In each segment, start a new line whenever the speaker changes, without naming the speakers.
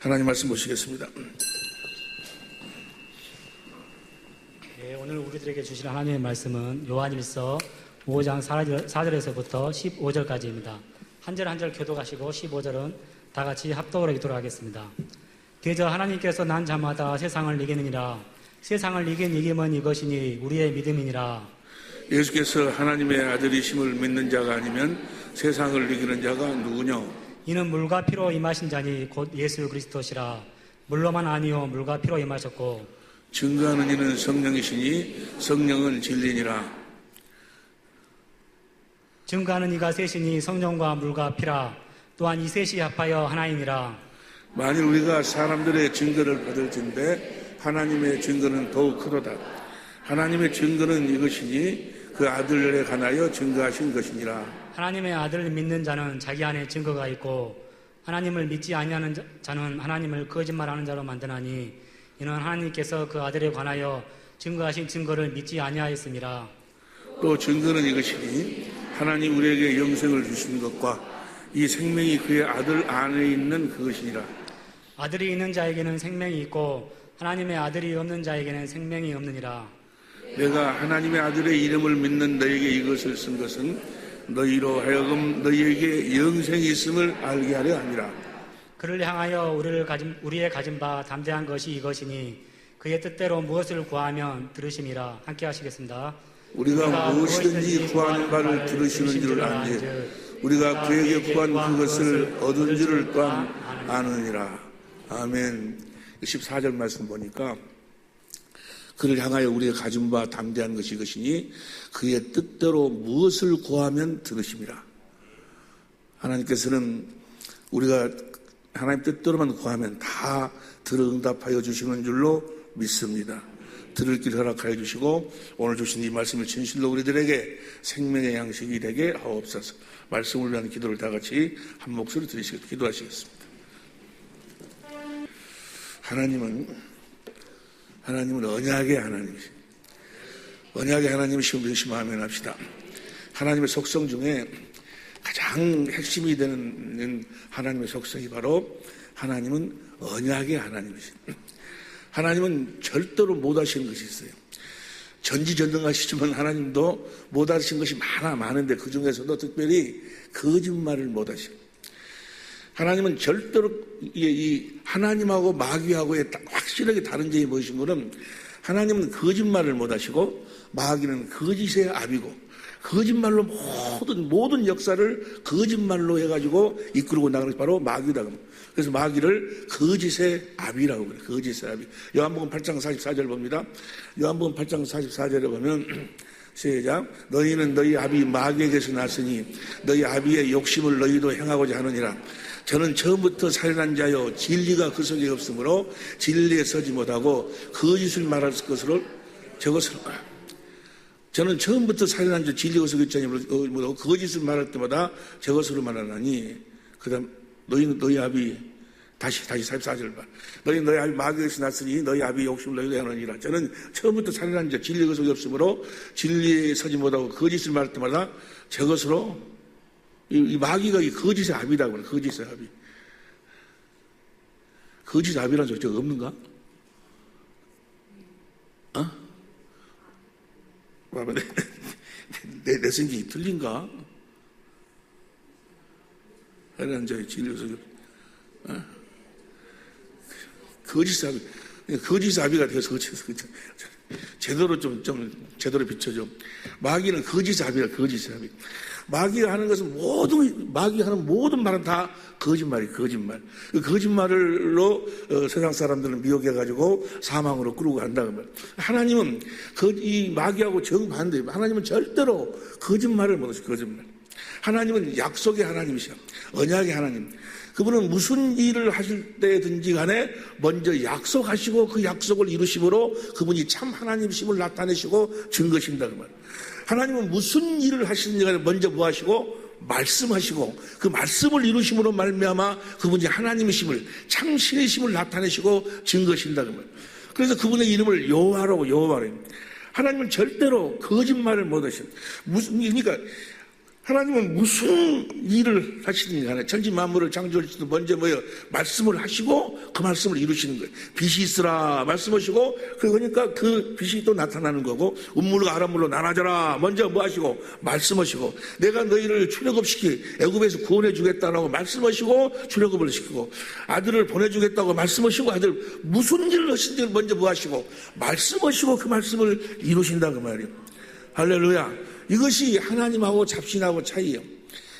하나님 말씀 보시겠습니다.
네, 오늘 우리들에게 주신 하나님의 말씀은 요한일서 5장 4절에서부터 15절까지입니다. 한 절 한 절 교독하시고 15절은 다 같이 합독으로 읽도록 하겠습니다. 대저 하나님께서 난 자마다 세상을 이기느니라. 세상을 이긴 이김은 이것이니 우리의 믿음이니라.
예수께서 하나님의 아들이심을 믿는 자가 아니면 세상을 이기는 자가 누구냐?
이는 물과 피로 임하신 자니 곧 예수 그리스도시라. 물로만 아니요 물과 피로 임하셨고
증거하는 이는 성령이시니 성령은 진리니라.
증거하는 이가 셋이니 성령과 물과 피라. 또한 이 셋이 합하여 하나이니라.
만일 우리가 사람들의 증거를 받을진대 하나님의 증거는 더욱 크도다. 하나님의 증거는 이것이니 그 아들에 관하여 증거하신 것이니라.
하나님의 아들을 믿는 자는 자기 안에 증거가 있고 하나님을 믿지 아니하는 자는 하나님을 거짓말하는 자로 만드나니 이는 하나님께서 그 아들에 관하여 증거하신 증거를 믿지 아니하였음이라.
또 증거는 이것이니 하나님 우리에게 영생을 주신 것과 이 생명이 그의 아들 안에 있는 그것이니라.
아들이 있는 자에게는 생명이 있고 하나님의 아들이 없는 자에게는 생명이 없느니라.
내가 하나님의 아들의 이름을 믿는 너에게 이것을 쓴 것은 너희로 하여금 너희에게 영생이 있음을 알게 하려 함이라.
그를 향하여 우리의 가진 바 담대한 것이 이것이니 그의 뜻대로 무엇을 구하면 들으심이라. 함께 하시겠습니다.
우리가 무엇이든지 구하는 바를 들으시는 줄 안지 우리가 그에게 구한 그것을 얻은 줄을 또한 아느니라. 아멘. 14절 말씀 보니까 그를 향하여 우리가 가진 바 담대한 것이 이것이니 그의 뜻대로 무엇을 구하면 들으심이라. 하나님께서는 우리가 하나님 뜻대로만 구하면 다 들어 응답하여 주시는 줄로 믿습니다. 들을 길 허락하여 주시고 오늘 주신 이 말씀을 진실로 우리들에게 생명의 양식이 되게 하옵소서. 말씀을 위한 기도를 다 같이 한 목소리 드리시겠습니다. 기도하시겠습니다. 하나님은 언약의 하나님이십니다. 언약의 하나님이심을 명심하면 합시다. 하나님의 속성 중에 가장 핵심이 되는 하나님의 속성이 바로 하나님은 언약의 하나님이십니다. 하나님은 절대로 못하시는 것이 있어요. 전지전능하시지만 하나님도 못하시는 것이 많은데 그 중에서도 특별히 거짓말을 못하시고 하나님은 절대로 이 하나님하고 마귀하고의 확실하게 다른 점이 무엇인가는 하나님은 거짓말을 못하시고 마귀는 거짓의 압이고 거짓말로 모든 역사를 거짓말로 해가지고 이끌고 나가는 것이 바로 마귀다. 그래서 마귀를 거짓의 압이라고 그래요. 거짓의 압이. 요한복음 8장 44절 봅니다. 요한복음 8장 44절에 보면 시작. 너희는 너희 아비 마귀에게서 났으니 너희 아비의 욕심을 너희도 행하고자 하느니라. 저는 처음부터 살인한 자요 진리가 그 속에 없으므로 진리에 서지 못하고 거짓을 말할 것으로 저것을 저는 처음부터 살인한 자 진리가 그 속에 있지 못하고 거짓을 말할 때마다 저것으로 말하나니 그 다음 너희는 너희 아비 다시 44절 봐. 너희 아비 마귀에서 났으니 너희 아비 욕심을 너희도 행하느니라. 저는 처음부터 살인한 자 진리가 그 속에 없으므로 진리에 서지 못하고 거짓을 말할 때마다 저것으로 이 마귀가 이 거짓의 압이라고 그래. 거짓의 압이. 거짓의 압이라는 소리 저거 없는가? 봐봐, 내 생각이 틀린가? 하나님 자의 진리에서 거짓의 압이. 거짓의 압이가 돼서 제대로 제대로 비춰줘. 마귀는 거짓의 압이라. 거짓의 압이. 마귀가 하는 것은 마귀가 하는 모든 말은 다 거짓말이에요. 거짓말. 그 거짓말로 세상 사람들은 미혹해가지고 사망으로 끌고 간다. 하나님은 이 마귀하고 정반대예요. 하나님은 절대로 거짓말을 못하셔요. 거짓말. 하나님은 약속의 하나님이셔. 언약의 하나님. 그분은 무슨 일을 하실 때든지 간에 먼저 약속하시고 그 약속을 이루심으로 그분이 참 하나님이심을 나타내시고 증거하신다. 그 말. 하나님은 무슨 일을 하시는지 간에 먼저 뭐 하시고 말씀하시고 그 말씀을 이루심으로 말미암아 그분이 하나님이심을 참 신이심을 나타내시고 증거하신다. 그 말. 그래서 그분의 이름을 여호와라고. 하나님은 절대로 거짓말을 못하셔. 그러니까 하나님은 무슨 일을 하시든지 간에 천지 만물을 창조하시도 먼저 말씀을 하시고 그 말씀을 이루시는 거예요. 빛이 있으라 말씀하시고 그러니까 그 빛이 또 나타나는 거고 음물과 아람물로 나눠져라 먼저 뭐 하시고 말씀하시고 내가 너희를 출애굽시키 애굽에서 구원해 주겠다라고 말씀하시고 출애굽을 시키고 아들을 보내주겠다고 말씀하시고 아들 무슨 일을 하시든지 먼저 뭐 하시고 말씀하시고 그 말씀을 이루신다 그 말이에요. 할렐루야. 이것이 하나님하고 잡신하고 차이예요.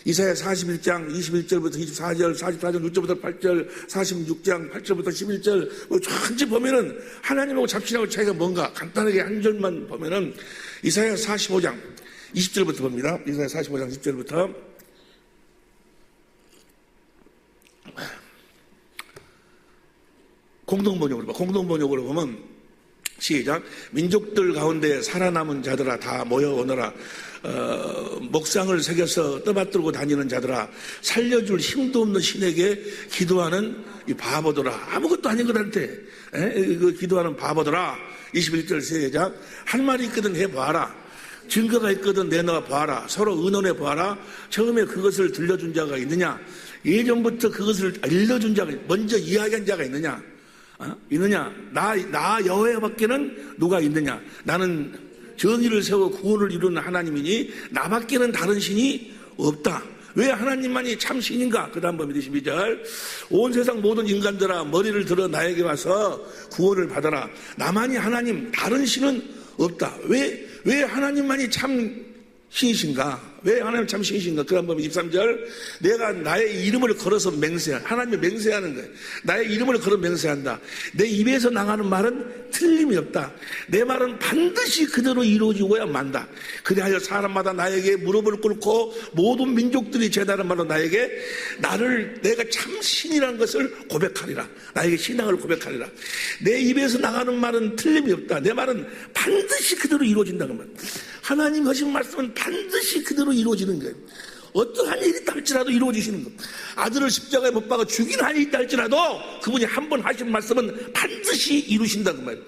이사야 41장 21절부터 24절, 44절 6절부터 8절, 46장 8절부터 11절 전체 보면은 하나님하고 잡신하고 차이가 뭔가 간단하게 한 절만 보면은 이사야 45장 20절부터 봅니다. 이사야 45장 10절부터 공동번역으로 보면 시작. 민족들 가운데 살아남은 자들아 다 모여오너라. 목상을 새겨서 떠받들고 다니는 자들아 살려줄 힘도 없는 신에게 기도하는 이 바보들아 아무것도 아닌 것한테 그 기도하는 바보들아. 21절 시작. 할 말이 있거든 해봐라. 증거가 있거든 내놔 봐라. 서로 의논해 봐라. 처음에 그것을 들려준 자가 있느냐. 예전부터 그것을 알려준 자가 먼저 이야기한 자가 있느냐. 있느냐? 나 여호와밖에는 누가 있느냐? 나는 정의를 세워 구원을 이루는 하나님이니 나밖에는 다른 신이 없다. 왜 하나님만이 참 신인가? 그 다음 보면 22절 온 세상 모든 인간들아 머리를 들어 나에게 와서 구원을 받아라. 나만이 하나님 다른 신은 없다. 왜 하나님만이 참 신이신가? 왜 하나님 참 신이신가? 그 다음 보면 23절 내가 나의 이름을 걸어서 하나님이 맹세하는 거예요. 나의 이름을 걸어 맹세한다. 내 입에서 나가는 말은 틀림이 없다. 내 말은 반드시 그대로 이루어지고야 만다. 그리하여 사람마다 나에게 무릎을 꿇고 모든 민족들이 제다른 말로 내가 참 신이라는 것을 고백하리라. 나에게 신앙을 고백하리라. 내 입에서 나가는 말은 틀림이 없다. 내 말은 반드시 그대로 이루어진다는 말. 하나님 하신 말씀은 반드시 그대로 이루어지는 거예요. 어떠한 일이 있다 할지라도 이루어지시는 것. 아들을 십자가에 못 박아 죽인 한이 있다 할지라도 그분이 한 번 하신 말씀은 반드시 이루신다 그 말이에요.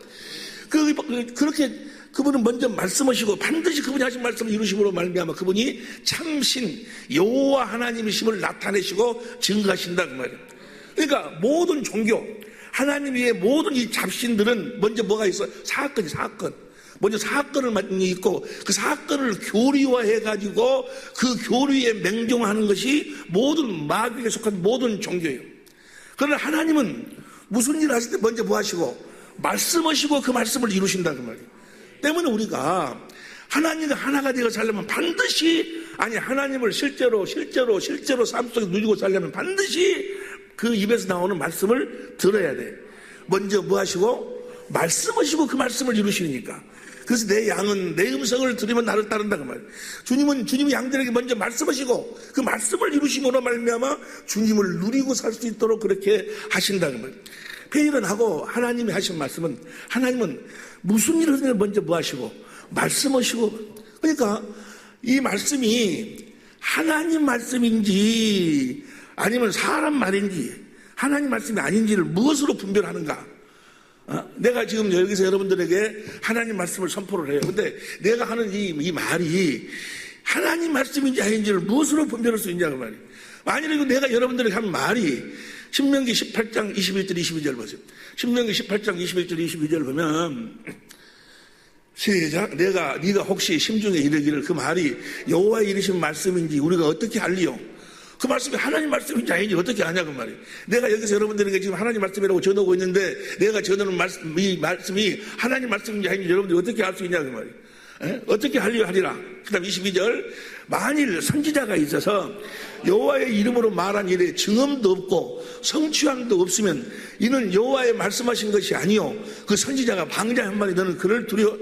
그렇게 그분은 먼저 말씀하시고 반드시 그분이 하신 말씀을 이루심으로 말미암아 그분이 참신 여호와 하나님이심을 나타내시고 증거하신다 그 말이에요. 그러니까 모든 종교 하나님 위에 모든 이 잡신들은 먼저 뭐가 있어? 사건. 먼저 사건을 많이 있고 그 사건을 교리화해가지고 그 교리에 맹종하는 것이 모든 마귀에 속한 모든 종교예요. 그러나 하나님은 무슨 일을 하실 때 먼저 뭐 하시고 말씀하시고 그 말씀을 이루신다 그 말이에요. 때문에 우리가 하나님과 하나가 되어 살려면 반드시 하나님을 실제로 삶 속에 누리고 살려면 반드시 그 입에서 나오는 말씀을 들어야 돼. 먼저 뭐 하시고 말씀하시고 그 말씀을 이루시니까. 그래서 내 양은 내 음성을 들으면 나를 따른다 그 말이에요. 주님이 양들에게 먼저 말씀하시고 그 말씀을 이루심으로 말미암아 주님을 누리고 살 수 있도록 그렇게 하신다 그 말이에요. 회의를 하고 하나님이 하신 말씀은 하나님은 무슨 일을 하든 먼저 뭐 하시고 말씀하시고 그러니까 이 말씀이 하나님 말씀인지 아니면 사람 말인지 하나님 말씀이 아닌지를 무엇으로 분별하는가? 내가 지금 여기서 여러분들에게 하나님 말씀을 선포를 해요. 근데 내가 하는 이 말이 하나님 말씀인지 아닌지를 무엇으로 분별할 수 있냐고 말이에요. 만일에 내가 여러분들에게 한 말이 신명기 18장 21절 22절 보세요. 신명기 18장 21절 22절 보면 시작. 네가 혹시 심중에 이르기를 그 말이 여호와의 이르신 말씀인지 우리가 어떻게 알리요? 그 말씀이 하나님 말씀인지 아닌지 어떻게 아냐 그 말이에요. 내가 여기서 여러분들에게 지금 하나님 말씀이라고 전하고 있는데 내가 전하는 이 말씀이 하나님 말씀인지 아닌지 여러분들이 어떻게 알 수 있냐 그 말이에요. 어떻게 하리라. 그 다음 22절 만일 선지자가 있어서 여호와의 이름으로 말한 일에 증언도 없고 성취함도 없으면 이는 여호와의 말씀하신 것이 아니요 그 선지자가 방자 한 마리 너는 그를 두려워.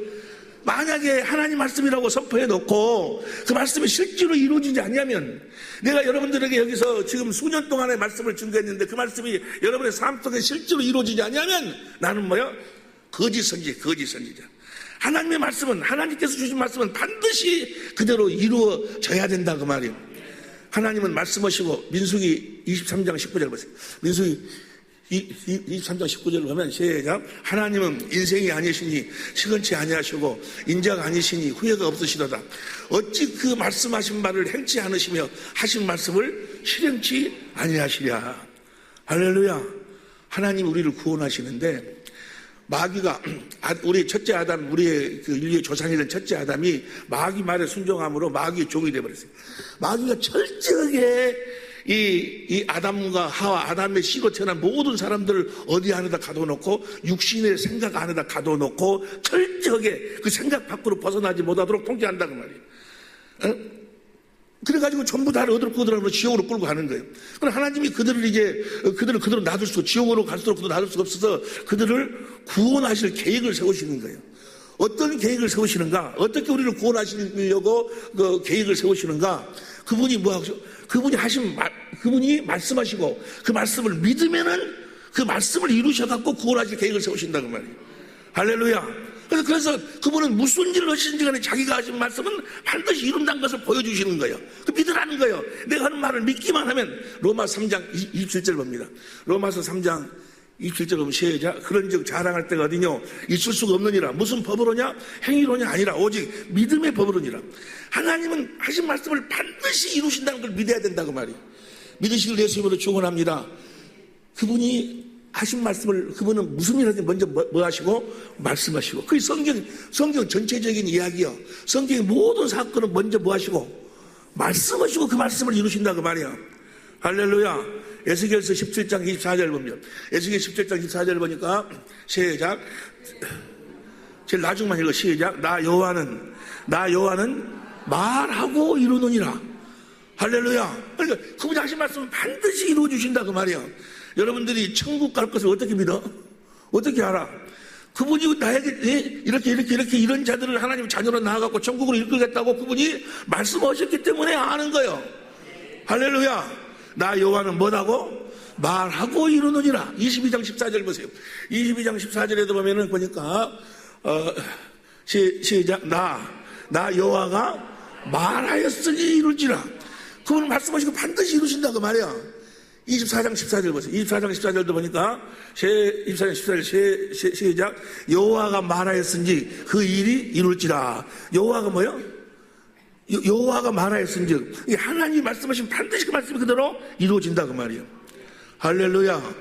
만약에 하나님 말씀이라고 선포해 놓고 그 말씀이 실제로 이루어지지 않냐면 내가 여러분들에게 여기서 지금 수년 동안의 말씀을 증거했는데 그 말씀이 여러분의 삶 속에 실제로 이루어지지 않냐면 나는 거짓 선지자. 하나님의 말씀은 하나님께서 주신 말씀은 반드시 그대로 이루어져야 된다 그 말이에요. 하나님은 말씀하시고 민수기 23장 19절 보세요. 민수기 23장 19절을 보면 시작. 하나님은 인생이 아니시니 시건치 아니하시고 인자가 아니시니 후회가 없으시도다. 어찌 그 말씀하신 바를 행치 않으시며 하신 말씀을 실행치 아니하시랴. 할렐루야. 하나님 우리를 구원하시는데 마귀가 우리 첫째 아담, 우리의 그 인류의 조상이 된 첫째 아담이 마귀 말에 순종함으로 마귀의 종이 되어버렸어요. 마귀가 철저하게 이 아담과 하와, 아담의 씨로 태어난 모든 사람들을 어디 안에다 가둬놓고 육신의 생각 안에다 가둬놓고 철저하게 그 생각 밖으로 벗어나지 못하도록 통제한다는 말이에요. 그래가지고 전부 다 어들어꾸들하면 지옥으로 끌고 가는 거예요. 그럼 하나님이 그들을 그대로 놔둘 수가, 지옥으로 갈수록 그대로 놔둘 수가 없어서 그들을 구원하실 계획을 세우시는 거예요. 어떤 계획을 세우시는가? 어떻게 우리를 구원하시려고 그 계획을 세우시는가? 그분이 그분이 말씀하시고 그 말씀을 믿으면은 그 말씀을 이루셔갖고 구원하실 계획을 세우신다는 말이에요. 할렐루야. 그래서 그분은 무슨 일을 하시는지 간에 자기가 하신 말씀은 반드시 이룬다는 것을 보여주시는 거예요. 그 믿으라는 거예요. 내가 하는 말을 믿기만 하면. 로마서 3장 27절 봅니다. 로마서 3장 27절 보면 시작. 그런즉 자랑할 때가 어디뇨? 있을 수가 없느니라. 무슨 법으로냐? 행위로냐? 아니라 오직 믿음의 법으로니라. 하나님은 하신 말씀을 반드시 이루신다는 걸 믿어야 된다고 말이에요. 믿으시길 예수님으로 축원합니다. 그분이 하신 말씀을, 그분은 무슨 일 하든 먼저 뭐 하시고? 말씀하시고. 그게 성경 전체적인 이야기요. 성경의 모든 사건은 먼저 뭐 하시고? 말씀하시고 그 말씀을 이루신다 그 말이야. 할렐루야. 에스겔서 17장 24절 보면, 에스겔 17장 24절 보니까 시작. 제일 나중만 읽어. 시작. 나 여호와는 말하고 이루느니라. 할렐루야. 그러니까 그분이 하신 말씀은 반드시 이루어 주신다 그 말이야. 여러분들이 천국 갈 것을 어떻게 믿어? 어떻게 알아? 그분이 나에게 이렇게 이런 자들을 하나님 자녀로 낳아갖고 천국으로 이끌겠다고 그분이 말씀하셨기 때문에 아는 거예요. 할렐루야. 나 여호와는 뭐라고? 말하고 이루느니라. 22장 14절 보세요. 22장 14절에도 보면은 보니까 시작. 나 여호와가 말하였으니 이룰지라. 그분은 말씀하시고 반드시 이루신다 그 말이야. 24장 14절 보세요. 24장 14절도 보니까 24장 14절 시작. 여호와가 말하였은지 그 일이 이룰지라. 여호와가 뭐요? 여호와가 말하였은지 하나님이 말씀하시면 반드시 그 말씀이 그대로 이루어진다 그 말이에요. 할렐루야.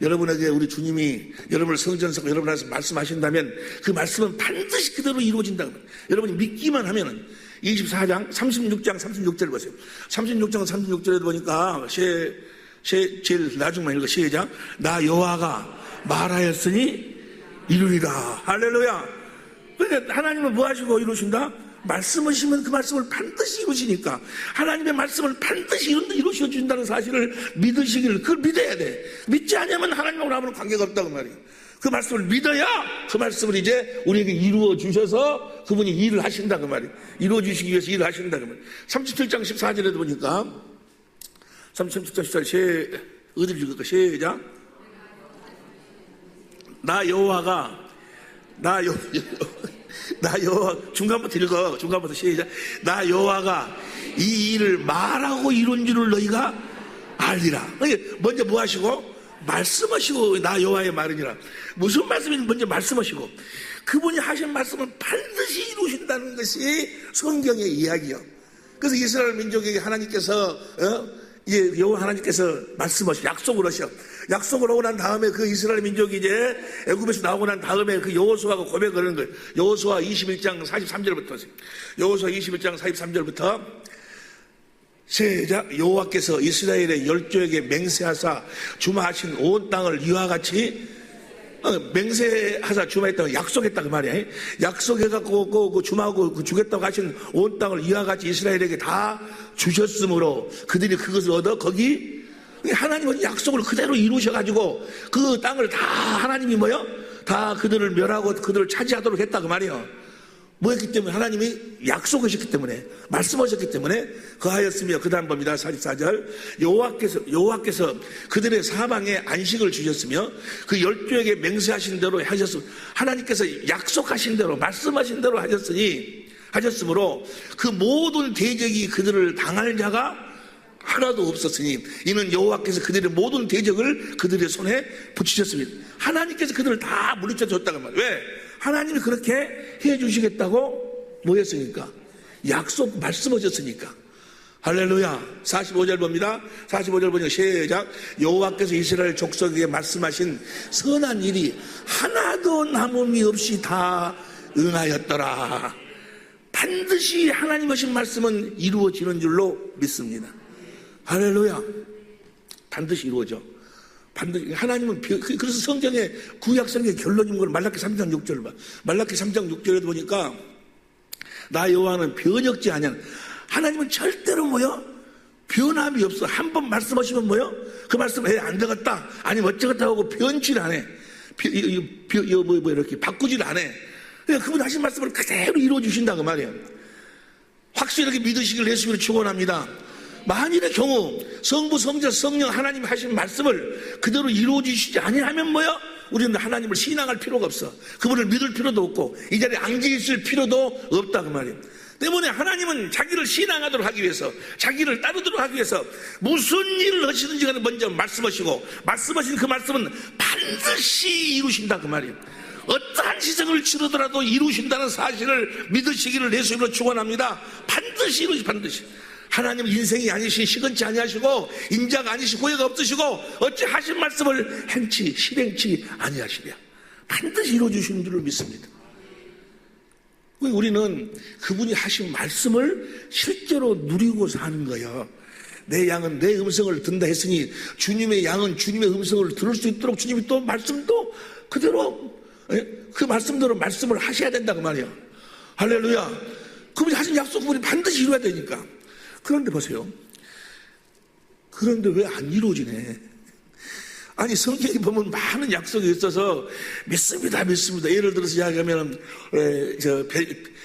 여러분에게 우리 주님이 여러분을 성전에서 여러분한테 말씀하신다면 그 말씀은 반드시 그대로 이루어진다 그 말이에요. 여러분이 믿기만 하면은 24장 36장 36절 보세요. 36장 36절에도 보니까 제일 나중만 읽어. 시작. 나 여호와가 말하였으니 이루리라. 할렐루야. 그러니까 하나님은 뭐 하시고 이루신다? 말씀하시면 그 말씀을 반드시 이루시니까 하나님의 말씀을 반드시 이루셔 준다는 사실을 믿으시기를, 그걸 믿어야 돼. 믿지 않으면 하나님하고 아무런 관계가 없다고 말이에요. 그 말씀을 믿어야 그 말씀을 이제 우리에게 이루어 주셔서 그분이 일을 하신다 그 말이에요. 이루어 주시기 위해서 일을 하신다 그 말이에요. 37장 14절에도 보니까 37장 14절 어디를 읽을까? 시작. 나 여호와 중간부터 읽어. 중간부터 시작. 나 여호와가 이 일을 말하고 이룬 줄을 너희가 알리라. 먼저 뭐 하시고? 말씀하시고. 나 여호와의 말이니라. 무슨 말씀인지 먼저 말씀하시고 그분이 하신 말씀은 반드시 이루신다는 것이 성경의 이야기요. 그래서 이스라엘 민족에게 하나님께서 여호와 하나님께서 말씀하시고 약속을 하셔. 약속을 하고 난 다음에 그 이스라엘 민족이 이제 애굽에서 나오고 난 다음에 그 여호수아가 고백을 하는 거예요. 여호수아 21장 43절부터 여호수아 21장 43절부터 시작. 여호와께서 이스라엘의 열조에게 맹세하사 주마하신 온 땅을 이와 같이 맹세하사 주마했다고 약속했다 그 말이야. 약속해갖고 그 주마하고 주겠다고 하신 온 땅을 이와 같이 이스라엘에게 다 주셨으므로 그들이 그것을 얻어 거기 하나님은 약속을 그대로 이루셔가지고 그 땅을 다 하나님이 뭐요? 다 그들을 멸하고 그들을 차지하도록 했다 그 말이에요. 뭐 했기 때문에? 하나님이 약속하셨기 때문에, 말씀하셨기 때문에 그하였으며, 그 다음 봅니다. 44절. 여호와께서 그들의 사방에 안식을 주셨으며 그 열조에게 맹세하신 대로 하셨으며, 하나님께서 약속하신 대로 말씀하신 대로 하셨으므로 그 모든 대적이 그들을 당할 자가 하나도 없었으니 이는 여호와께서 그들의 모든 대적을 그들의 손에 붙이셨습니다. 하나님께서 그들을 다 물리쳐 줬다고 말이에요. 왜? 하나님이 그렇게 해주시겠다고 뭐 했으니까? 약속 말씀하셨으니까. 할렐루야. 45절 봅니다. 45절 보니까 시작. 여호와께서 이스라엘 족속에게 말씀하신 선한 일이 하나도 남음이 없이 다 응하였더라. 반드시 하나님 하신 말씀은 이루어지는 줄로 믿습니다. 할렐루야. 반드시 이루어져. 반드시. 하나님은 그래서 성경의 구약성경의 결론인 걸 말라기 3장 6절을 봐. 말라기 3장 6절에도 보니까 나 여호와는 변혁지 아니야. 하나님은 절대로 뭐요? 변함이 없어. 한 번 말씀하시면 뭐요? 그 말씀 안 되겠다. 아니면 어쩌겠다 하고 변질 안 해. 이렇게 바꾸질 안 해. 그냥 그분 하신 말씀을 그대로 이루어 주신다고 말이에요. 확실하게 믿으시길 예수님으로 축원합니다. 만일의 경우 성부, 성자, 성령 하나님 하신 말씀을 그대로 이루어 주시지 아니하면 뭐요? 우리는 하나님을 신앙할 필요가 없어. 그분을 믿을 필요도 없고 이 자리에 앉아 있을 필요도 없다고 말이에요. 때문에 하나님은 자기를 신앙하도록 하기 위해서, 자기를 따르도록 하기 위해서 무슨 일을 하시든지 간에 먼저 말씀하시고, 말씀하신 그 말씀은 반드시 이루신다 그 말이에요. 어떠한 희생을 치르더라도 이루신다는 사실을 믿으시기를 예수님으로 축원합니다. 반드시 반드시. 하나님은 인생이 아니시, 시건치 아니하시고 인자가 아니시, 고해가 없으시고 어찌 하신 말씀을 행치 실행치 아니하시랴. 반드시 이루어주시는 줄을 믿습니다. 우리는 그분이 하신 말씀을 실제로 누리고 사는 거예요. 내 양은 내 음성을 듣는다 했으니 주님의 양은 주님의 음성을 들을 수 있도록 주님이 또 말씀도 그대로 그 말씀대로 말씀을 하셔야 된다고 말이에요. 할렐루야. 그분이 하신 약속 그분이 반드시 이루어야 되니까. 그런데 보세요. 그런데 왜 안 이루어지네? 아니 성경에 보면 많은 약속이 있어서 믿습니다. 예를 들어서 이야기하면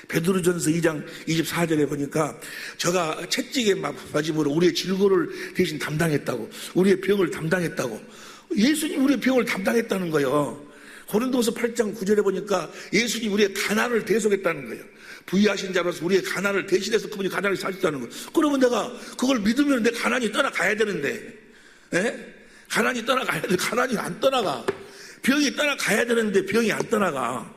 베드로전서 2장 24절에 보니까 저가 채찍에 맞음으로 우리의 질고를 대신 담당했다고, 우리의 병을 담당했다고. 예수님 우리의 병을 담당했다는 거예요. 고린도서 8장 9절에 보니까 예수님 우리의 가난을 대속했다는 거예요. 부유하신 자로서 우리의 가난을 대신해서 그분이 가난을 사셨다는 거예요. 그러면 내가 그걸 믿으면 내 가난이 떠나가야 되는데, 가난이 떠나가야 돼. 가난이 안 떠나가. 병이 떠나가야 되는데 병이 안 떠나가.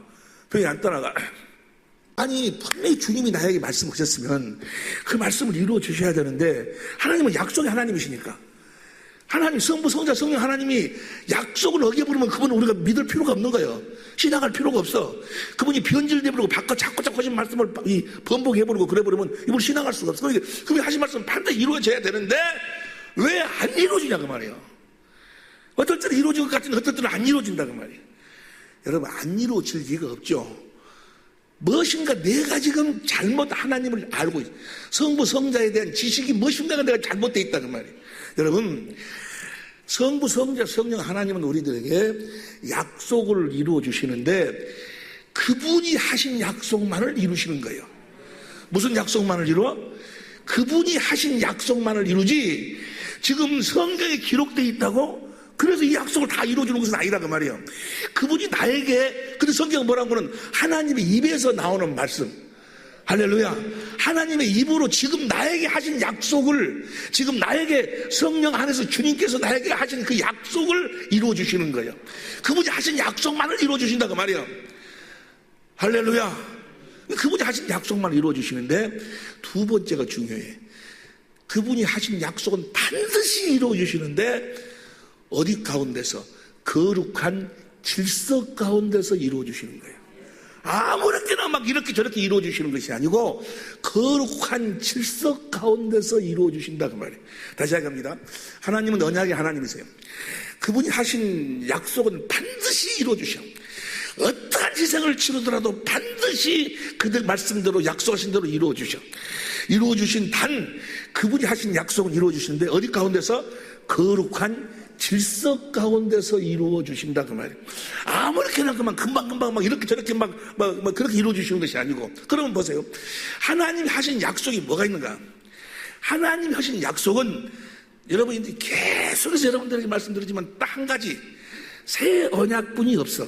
아니 분명히 주님이 나에게 말씀하셨으면 그 말씀을 이루어 주셔야 되는데 하나님은 약속의 하나님이시니까, 하나님 성부 성자 성령 하나님이 약속을 어겨버리면 그분은 우리가 믿을 필요가 없는 거예요. 신앙할 필요가 없어. 그분이 변질돼버리고 자꾸 하신 말씀을 번복해버리고 그래버리면 이걸 신앙할 수가 없어. 그러니까 그분이 하신 말씀은 반드시 이루어져야 되는데 왜 안 이루어지냐 그 말이에요. 어떨 때는 이루어질 것 같은데 어떨 때는 안 이루어진다고 말이에요. 여러분 안 이루어질 리가 없죠. 무엇인가 내가 지금 잘못 하나님을 알고 있어요. 성부 성자에 대한 지식이 무엇인가가 내가 잘못되어 있다는 말이에요. 여러분 성부 성자 성령 하나님은 우리들에게 약속을 이루어 주시는데 그분이 하신 약속만을 이루시는 거예요. 무슨 약속만을 이루어? 그분이 하신 약속만을 이루지 지금 성경에 기록되어 있다고 그래서 이 약속을 다 이루어주는 것은 아니라 그 말이에요. 그분이 나에게, 근데 성경은 뭐라고 하는 하나님의 입에서 나오는 말씀. 할렐루야. 하나님의 입으로 지금 나에게 하신 약속을, 지금 나에게 성령 안에서 주님께서 나에게 하신 그 약속을 이루어주시는 거예요. 그분이 하신 약속만을 이루어주신다고 말이에요. 할렐루야. 그분이 하신 약속만 이루어주시는데 두 번째가 중요해. 그분이 하신 약속은 반드시 이루어주시는데 어디 가운데서? 거룩한 질서 가운데서 이루어주시는 거예요. 아무렇게나 막 이렇게 저렇게 이루어주시는 것이 아니고 거룩한 질서 가운데서 이루어주신다 그 말이에요. 다시 하겠습니다. 하나님은 언약의 하나님이세요. 그분이 하신 약속은 반드시 이루어주셔. 어떠한 희생을 치르더라도 반드시 그들 말씀대로 약속하신 대로 이루어주셔. 이루어주신 그분이 하신 약속은 이루어주시는데 어디 가운데서? 거룩한 질서 가운데서 이루어 주신다 그 말이에요. 아무렇게나 그만 금방 막 이렇게 저렇게 막 그렇게 이루어 주시는 것이 아니고. 그러면 보세요. 하나님이 하신 약속이 뭐가 있는가? 하나님이 하신 약속은 여러분이 계속해서 여러분들에게 말씀드리지만 딱 한 가지 새 언약뿐이 없어.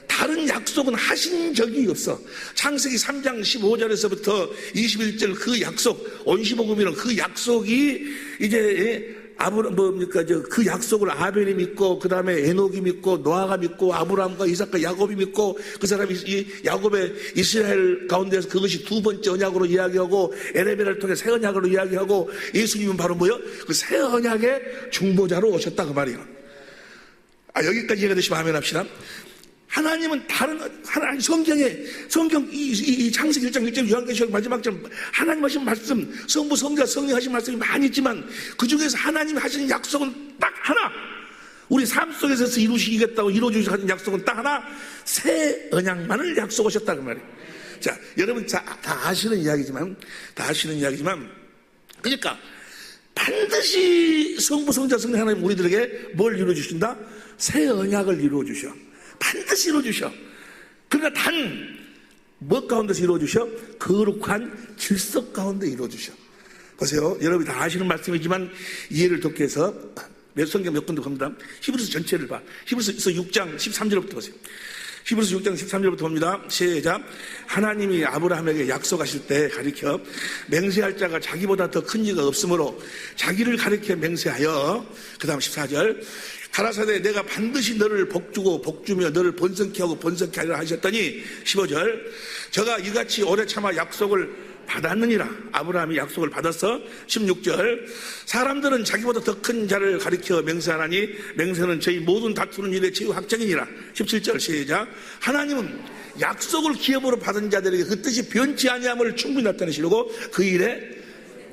다른 약속은 하신 적이 없어. 창세기 3장 15절에서부터 21절 그 약속, 온시복음이라는 그 약속이 이제 그 약속을 아벨이 믿고, 그 다음에 에녹이 믿고, 노아가 믿고, 아브라함과 이삭과 야곱이 믿고, 그 사람이 이 야곱의 이스라엘 가운데서 그것이 두 번째 언약으로 이야기하고, 에레미야를 통해 새 언약으로 이야기하고, 예수님은 바로 뭐요? 그 새 언약의 중보자로 오셨다 그 말이에요. 여기까지 이해가 되시면 아멘 합시다. 하나님은 하나님 성경 이 창세기 1장 1절 요한계시록 마지막 절 하나님 하신 말씀, 성부 성자 성령 하신 말씀이 많이 있지만 그 중에서 하나님이 하시는 약속은 딱 하나, 우리 삶 속에서 이루시겠다고 이루어주시는 하신 약속은 딱 하나, 새 언약만을 약속하셨다 그 말이에요. 자, 여러분 다 아시는 이야기지만 그러니까 반드시 성부 성자 성령 하나님 우리들에게 뭘 이루어주신다? 새 언약을 이루어주셔. 반드시 이루어주셔. 그러나 뭐 가운데서 이루어주셔? 거룩한 질서 가운데 이루어주셔. 보세요. 여러분이 다 아시는 말씀이지만 이해를 돕기 위해서 성경 몇 군데 봅니다. 히브리서 전체를 봐. 히브리서 6장 13절부터 보세요. 히브리서 6장 13절부터 봅니다. 시작. 하나님이 아브라함에게 약속하실 때 가리켜 맹세할 자가 자기보다 더 큰 이가 없으므로 자기를 가리켜 맹세하여, 그 다음 14절, 가라사대 내가 반드시 너를 복주고 복주며 너를 번성케 하고 번성케 하리라 하셨더니 15절, 저가 이같이 오래 참아 약속을 받았느니라. 아브라함이 약속을 받았어. 16절, 사람들은 자기보다 더 큰 자를 가리켜 맹세하나니 맹세는 저희 모든 다투는 일의 최후 확정이니라. 17절 시작. 하나님은 약속을 기업으로 받은 자들에게 그 뜻이 변치 아니함을 충분히 나타내시려고 그 일에,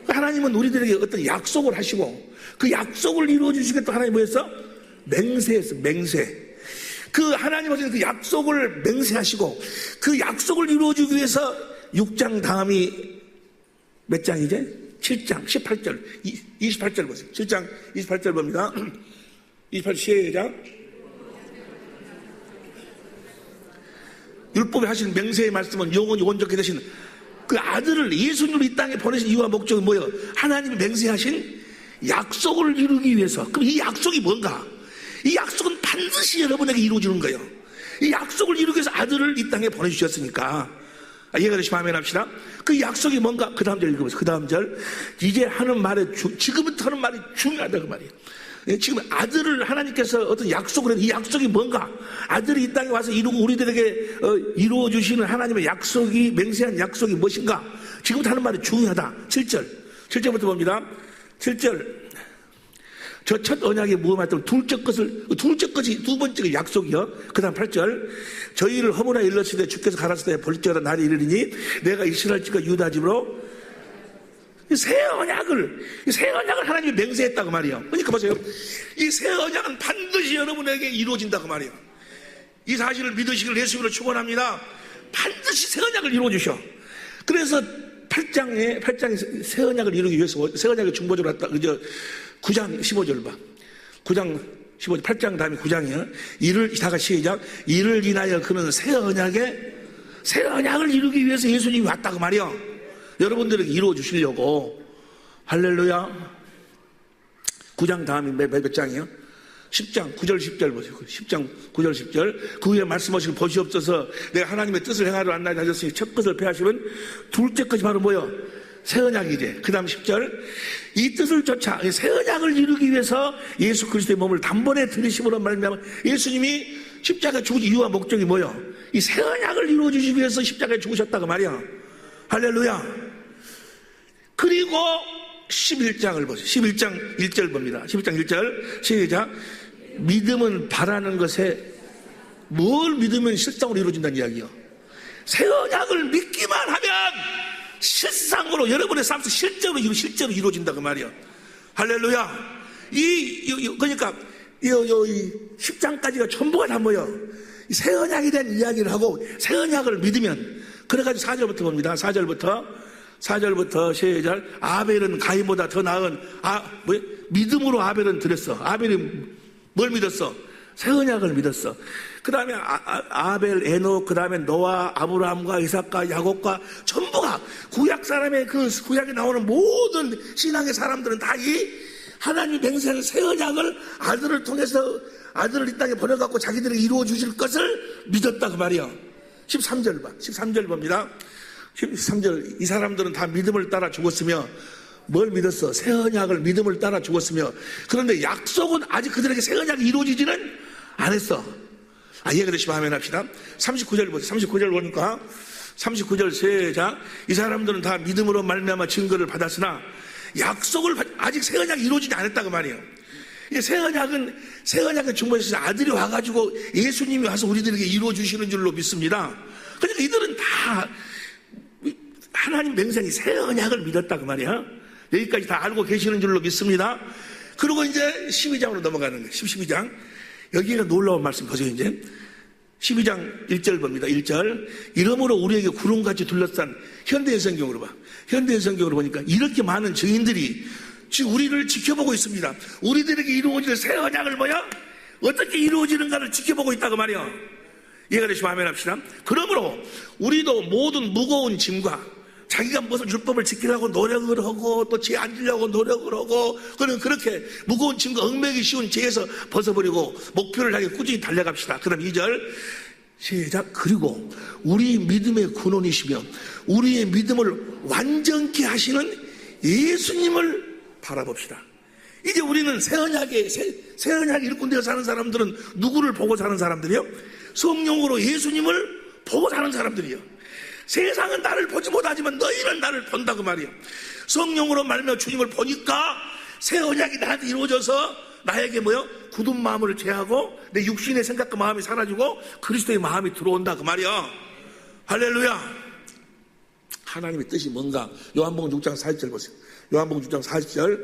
하나님은 우리들에게 어떤 약속을 하시고 그 약속을 이루어 주시겠다. 하나님 뭐였어? 맹세했어. 맹세. 그 하나님 하신 그 약속을 맹세하시고 그 약속을 이루어주기 위해서 6장 다음이 몇 장이제? 7장 18절 28절 보세요. 7장 28절 봅니다. 28절 시작. 율법에 하신 맹세의 말씀은 영원히 온전케 되신 그 아들을 예수님을 이 땅에 보내신 이유와 목적은 뭐예요? 하나님이 맹세하신 약속을 이루기 위해서. 그럼 이 약속이 뭔가? 이 약속은 반드시 여러분에게 이루어지는 거예요. 이 약속을 이루기 위해서 아들을 이 땅에 보내주셨으니까. 이해가 되시면 아멘 합시다. 그 약속이 뭔가? 그 다음 절 읽어보세요. 그 다음 절. 이제 하는 말에 지금부터 하는 말이 중요하다 그 말이에요. 지금 아들을 하나님께서 어떤 약속을 했는데 이 약속이 뭔가? 아들이 이 땅에 와서 이루고 우리들에게 이루어 주시는 하나님의 약속이, 맹세한 약속이 무엇인가? 지금부터 하는 말이 중요하다. 7절부터 봅니다. 7절. 저 첫 언약이 무엇이냐면 둘째 것이 두 번째가 약속이요. 그 다음 8절. 저희를 허물하 일러시되 주께서 가라사대 볼지어다 날이 이르리니 내가 이스라엘 집과 유다 집으로 새 언약을 하나님이 맹세했다고 말이에요. 그러니까 보세요. 이 새 언약은 반드시 여러분에게 이루어진다고 말이에요. 이 사실을 믿으시길 예수님으로 축원합니다. 반드시 새 언약을 이루어주셔. 그래서 8장에 새 언약을 이루기 위해서 새 언약의 중보자로 왔다. 그저 9장 15절 봐. 9장 15절 8장 다음에 9장이요. 이를 다가 시작. 이를 인하여 그는 새 언약을 이루기 위해서 예수님이 왔다고 말이요. 여러분들에게 이루어 주시려고. 할렐루야. 9장 다음에 몇 장이요? 10장 9절 10절 보세요. 10장 9절 10절. 그 후에 말씀하시길 보시옵소서 내가 하나님의 뜻을 행하러 왔나이다 하셨으니 첫 것을 폐하시면 둘째 것이 바로 뭐요? 새 언약이지. 그 다음 10절. 이 뜻을 쫓아 새 언약을 이루기 위해서 예수 그리스도의 몸을 단번에 들이심으로 말미암아 예수님이 십자가에 죽으신 이유와 목적이 뭐요? 이 새 언약을 이루어 주시기 위해서 십자가에 죽으셨다고 말이야. 할렐루야. 그리고 11장을 보세요. 11장 1절 봅니다. 11장 1절 시작. 믿음은 바라는 것에 뭘 믿으면 실상으로 이루어진다는 이야기요. 새 언약을 믿기만 하면 실상으로 여러분의 삶에서 실제로 이루어진다 그 말이야. 할렐루야. 그러니까 이 10장까지가 전부가 다 뭐예요? 새 언약에 대한 이야기를 하고 새 언약을 믿으면. 그래가지고 4절부터 봅니다. 4절부터 시작. 아벨은 가인보다 더 나은 믿음으로 아벨은 드렸어. 아벨이 뭘 믿었어? 새 언약을 믿었어. 그 다음에 아벨, 에녹, 그 다음에 노아, 아브라함과 이삭과 야곱과 전부가 구약 사람의 그 구약에 나오는 모든 신앙의 사람들은 다 이 하나님 맹세하는 새 언약을 아들을 통해서 아들을 이 땅에 보내갖고 자기들에게 이루어 주실 것을 믿었다 그 말이야. 13절 봐. 13절 봅니다. 13절. 이 사람들은 다 믿음을 따라 죽었으며, 뭘 믿었어? 새 언약을 믿음을 따라 죽었으며, 그런데 약속은 아직 그들에게 새 언약이 이루어지지는 않았어. 이해가 되시면 하면 합시다. 39절 보세요. 39절 보니까 39절 시작. 이 사람들은 다 믿음으로 말미암아 증거를 받았으나 약속을 아직 새 언약이 이루어지지 않았다 그 말이에요. 새 언약의 중보에서 아들이 와가지고 예수님이 와서 우리들에게 이루어 주시는 줄로 믿습니다. 그러니까 이들은 다 하나님 맹세이 새 언약을 믿었다 그 말이야. 여기까지 다 알고 계시는 줄로 믿습니다. 그리고 이제 12장으로 넘어가는 거예요. 12장. 여기가 놀라운 말씀 보세요. 이제 12장 1절 봅니다. 1절. 이러므로 우리에게 구름같이 둘러싼 현대의 성경으로 봐. 현대의 성경으로 보니까 이렇게 많은 증인들이 지금 우리를 지켜보고 있습니다. 우리들에게 이루어질 새 언약을 뭐야? 어떻게 이루어지는가를 지켜보고 있다고 말이야. 이해가 되시면 아멘 합시다. 그러므로 우리도 모든 무거운 짐과 자기가 무슨 율법을 지키려고 노력을 하고 또 죄 안 지려고 노력을 하고 그는 그렇게 무거운 짐과 얽매기 쉬운 죄에서 벗어버리고 목표를 향해 꾸준히 달려갑시다. 그럼 2절 시작. 그리고 우리 믿음의 근원이시며 우리의 믿음을 완전케 하시는 예수님을 바라봅시다. 이제 우리는 새 언약에 일꾼되어 사는 사람들은 누구를 보고 사는 사람들이요? 성령으로 예수님을 보고 사는 사람들이요. 세상은 나를 보지 못하지만 너희는 나를 본다 그 말이에요. 성령으로 말미암아 주님을 보니까 새 언약이 나한테 이루어져서 나에게 뭐요? 굳은 마음을 제하고 내 육신의 생각과 마음이 사라지고 그리스도의 마음이 들어온다 그 말이야. 할렐루야. 하나님의 뜻이 뭔가? 요한복음 6장 40절 보세요. 요한복음 6장 40절.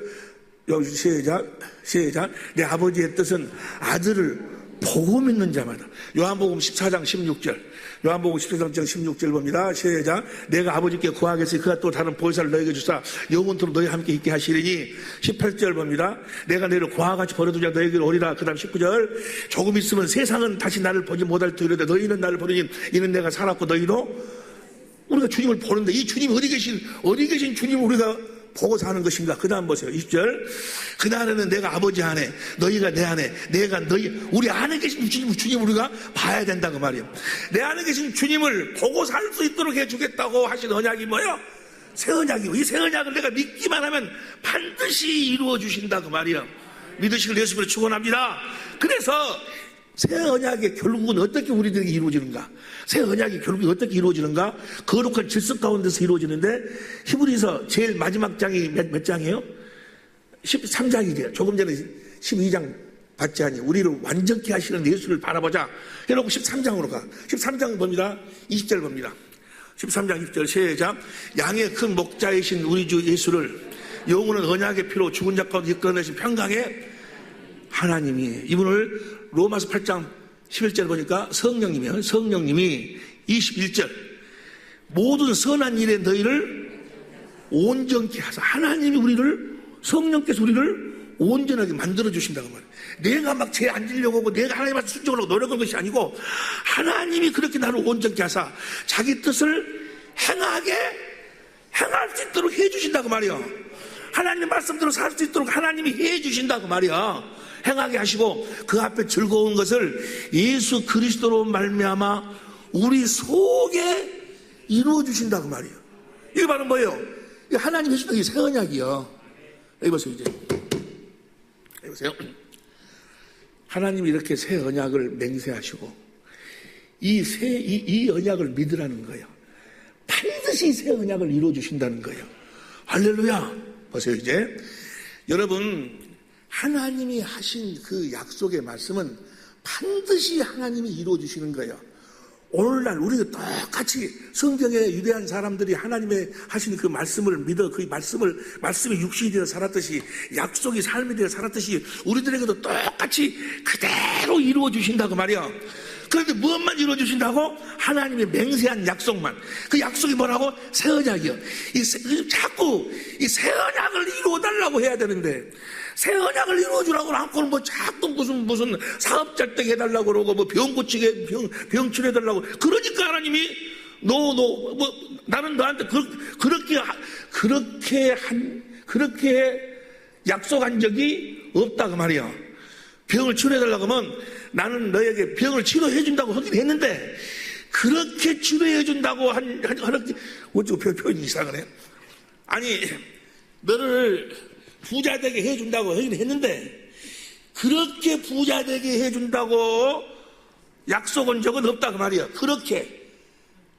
여기 시작. 내 아버지의 뜻은 아들을 보고 믿는 자마다. 요한복음 14장 16절. 요한복음 14장 16절 봅니다. 시작. 내가 아버지께 구하겠으니 그가 또 다른 보혜사를 너에게 주사 영원토록 너희 함께 있게 하시리니. 18절 봅니다. 내가 너희를 고아같이 버려두자 너에게로 오리라. 그 다음 19절. 조금 있으면 세상은 다시 나를 보지 못할 터이로되 너희는 나를 보느니 이는 내가 살았고 너희도. 우리가 주님을 보는데 이 주님 어디 계신 주님을 우리가 보고 사는 것인가? 그 다음 보세요. 20절. 그날에는 내가 아버지 안에 너희가 내 안에 내가 우리 안에 계신 주님 우리가 봐야 된다 그 말이에요. 내 안에 계신 주님을 보고 살 수 있도록 해주겠다고 하신 언약이 뭐예요? 새 언약이고 이 새 언약을 내가 믿기만 하면 반드시 이루어 주신다 그 말이에요. 믿으시길 예수님으로 축원합니다. 그래서 새 언약의 결국은 어떻게 우리들에게 이루어지는가? 새 언약이 결국에 어떻게 이루어지는가? 거룩한 질서 가운데서 이루어지는데 히브리서 제일 마지막 장이 몇 장이에요? 13장이죠. 조금 전에 12장 받지 않니? 우리를 완전케 하시는 예수를 바라보자. 해놓고 13장으로 가. 13장 봅니다. 20절 봅니다. 13장 20절 시작. 양의 큰 목자이신 우리 주 예수를 영원한 언약의 피로 죽은 자 가운데 이끌어내신 평강의 하나님이 이분을 로마서 8장 11절 보니까 성령님이 21절 모든 선한 일에 너희를 온전케 하사 하나님이 성령께서 우리를 온전하게 만들어 주신다고 말해요. 내가 막 죄 안 지려고 하고 내가 하나님 앞에 순종하려고 노력한 것이 아니고 하나님이 그렇게 나를 온전케 하사 자기 뜻을 행할 수 있도록 해주신다고 말이야. 하나님 말씀대로 살 수 있도록 하나님이 해주신다고 말이야. 행하게 하시고 그 앞에 즐거운 것을 예수 그리스도로 말미암아 우리 속에 이루어 주신다고 말이에요. 이게 바로 뭐예요? 하나님이 해주신 게 새 언약이요. 여기 보세요. 이제 여기 보세요. 하나님이 이렇게 새 언약을 맹세하시고 이 언약을 믿으라는 거예요. 반드시 새 언약을 이루어 주신다는 거예요. 할렐루야. 보세요. 이제 여러분 하나님이 하신 그 약속의 말씀은 반드시 하나님이 이루어 주시는 거예요. 오늘날 우리가 똑같이 성경의 유대한 사람들이 하나님의 하신 그 말씀을 믿어 그 말씀이 육신이 되어 살았듯이 약속이 삶이 되어 살았듯이 우리들에게도 똑같이 그대로 이루어 주신다고 말이야. 그런데 무엇만 이루어 주신다고? 하나님의 맹세한 약속만. 그 약속이 뭐라고? 새 언약이요. 자꾸 이 새 언약을 이루어 달라고 해야 되는데 새 언약을 이루어주라고 않고는 뭐 자꾸 무슨 사업 잘되게 해달라고 그러고 뭐 병 고치게 병 치료해달라고 그러니까 하나님이 나는 너한테 그렇게 약속한 적이 없다 그 말이야. 병을 치료해달라고 하면 나는 너에게 병을 치료해준다고 하긴 했는데 그렇게 치료해준다고 어쩌고 표현이 이상하네. 아니 너를 부자 되게 해준다고 하긴 했는데 그렇게 부자 되게 해준다고 약속한 적은 없다 그 말이야. 그렇게.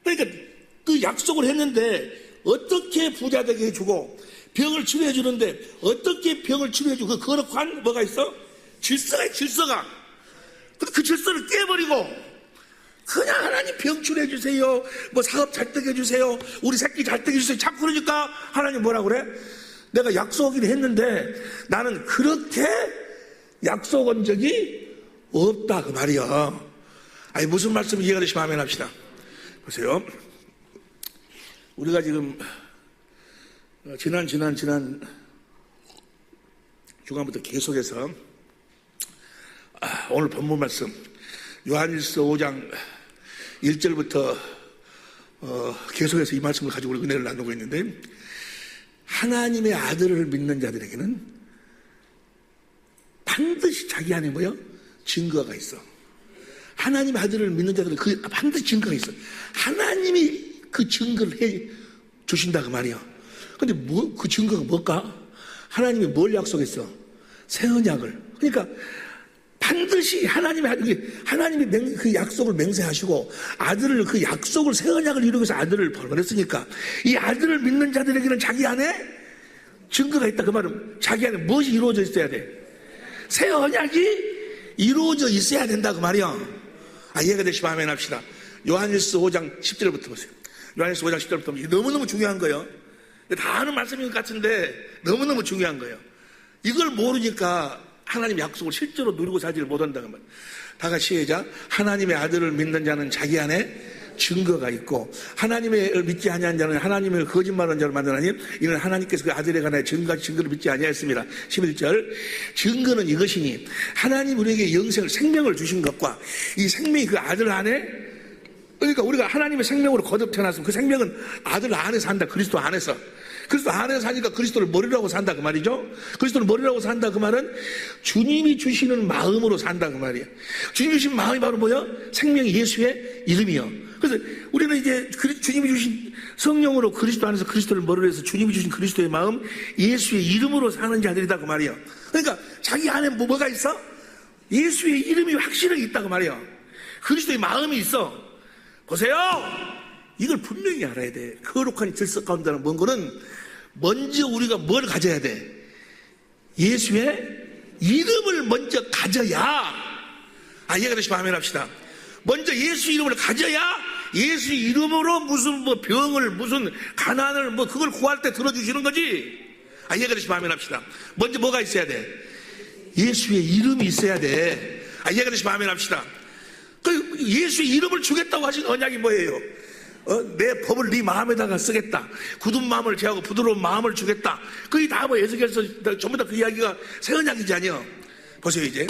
그러니까 그 약속을 했는데 어떻게 부자 되게 해주고 병을 치료해 주는데 어떻게 병을 치료해 주고 그 거룩한 뭐가 있어? 질서가 있어, 질서가. 그 질서를 깨버리고 그냥 하나님 병 치료해 주세요. 뭐 사업 잘 되게 해주세요. 우리 새끼 잘 되게 해주세요. 자꾸 그러니까 하나님 뭐라 그래? 내가 약속하긴 했는데 나는 그렇게 약속한 적이 없다 그 말이야. 아니 무슨 말씀 이해가 되시면 아멘 합시다. 보세요. 우리가 지금 지난 주간부터 계속해서 오늘 본문 말씀 요한일서 5장 1절부터 계속해서 이 말씀을 가지고 우리 은혜를 나누고 있는데 하나님의 아들을 믿는 자들에게는 반드시 자기 안에 뭐요? 증거가 있어. 하나님의 아들을 믿는 자들은 그 반드시 증거가 있어. 하나님이 그 증거를 해 주신다 그 말이야. 근데 그 증거가 뭘까? 하나님이 뭘 약속했어? 새 언약을. 그러니까 반드시 하나님이 그 약속을 맹세하시고 아들을 그 약속을 새 언약을 이루기 위해서 아들을 보냈으니까 이 아들을 믿는 자들에게는 자기 안에 증거가 있다. 그 말은 자기 안에 무엇이 이루어져 있어야 돼? 새 언약이 이루어져 있어야 된다 그 말이야. 이해가 되시면 아멘 합시다. 요한일서 5장 10절부터 보세요. 요한일서 5장 10절부터 너무너무 중요한 거예요. 다 아는 말씀인 것 같은데 너무너무 중요한 거예요. 이걸 모르니까 하나님 약속을 실제로 누리고 살지를 못한다는 말. 다 같이 시작. 하나님의 아들을 믿는 자는 자기 안에 증거가 있고 하나님을 믿지 아니한 자는 하나님을 거짓말하는 자로 만든 하나님 이는 하나님께서 그 아들에 관하여 증거를 믿지 아니하였습니다. 11절 증거는 이것이니 하나님 우리에게 영생을 생명을 주신 것과 이 생명이 그 아들 안에 그러니까 우리가 하나님의 생명으로 거듭 태어났으면 그 생명은 아들 안에 산다. 그리스도 안에서. 그리스도 안에 사니까 그리스도를 머리라고 산다 그 말이죠. 그리스도를 머리라고 산다 그 말은 주님이 주시는 마음으로 산다 그 말이야. 주님이 주신 마음이 바로 뭐야? 생명이 예수의 이름이요. 그래서 우리는 이제 주님이 주신 성령으로 그리스도 안에서 그리스도를 머리로 해서 주님이 주신 그리스도의 마음 예수의 이름으로 사는 자들이다 그 말이야. 그러니까 자기 안에 뭐가 있어? 예수의 이름이 확실하게 있다 그 말이야. 그리스도의 마음이 있어. 보세요. 이걸 분명히 알아야 돼. 거룩한 질서 가운데는 뭔 거는 먼저 우리가 뭘 가져야 돼? 예수의 이름을 먼저 가져야. 이해가 되시면 아멘 합시다. 먼저 예수 이름을 가져야 예수 이름으로 무슨 뭐 병을 무슨 가난을 뭐 그걸 구할 때 들어주시는 거지. 이해가 되시면 아멘 합시다. 먼저 뭐가 있어야 돼? 예수의 이름이 있어야 돼. 이해가 되시면 아멘 합시다. 그 예수의 이름을 주겠다고 하신 언약이 뭐예요? 내 법을 네 마음에다가 쓰겠다. 굳은 마음을 제하고 부드러운 마음을 주겠다. 그게 다 뭐 에스겔서 전부 다 그 이야기가 새 언약이지 아니요. 보세요 이제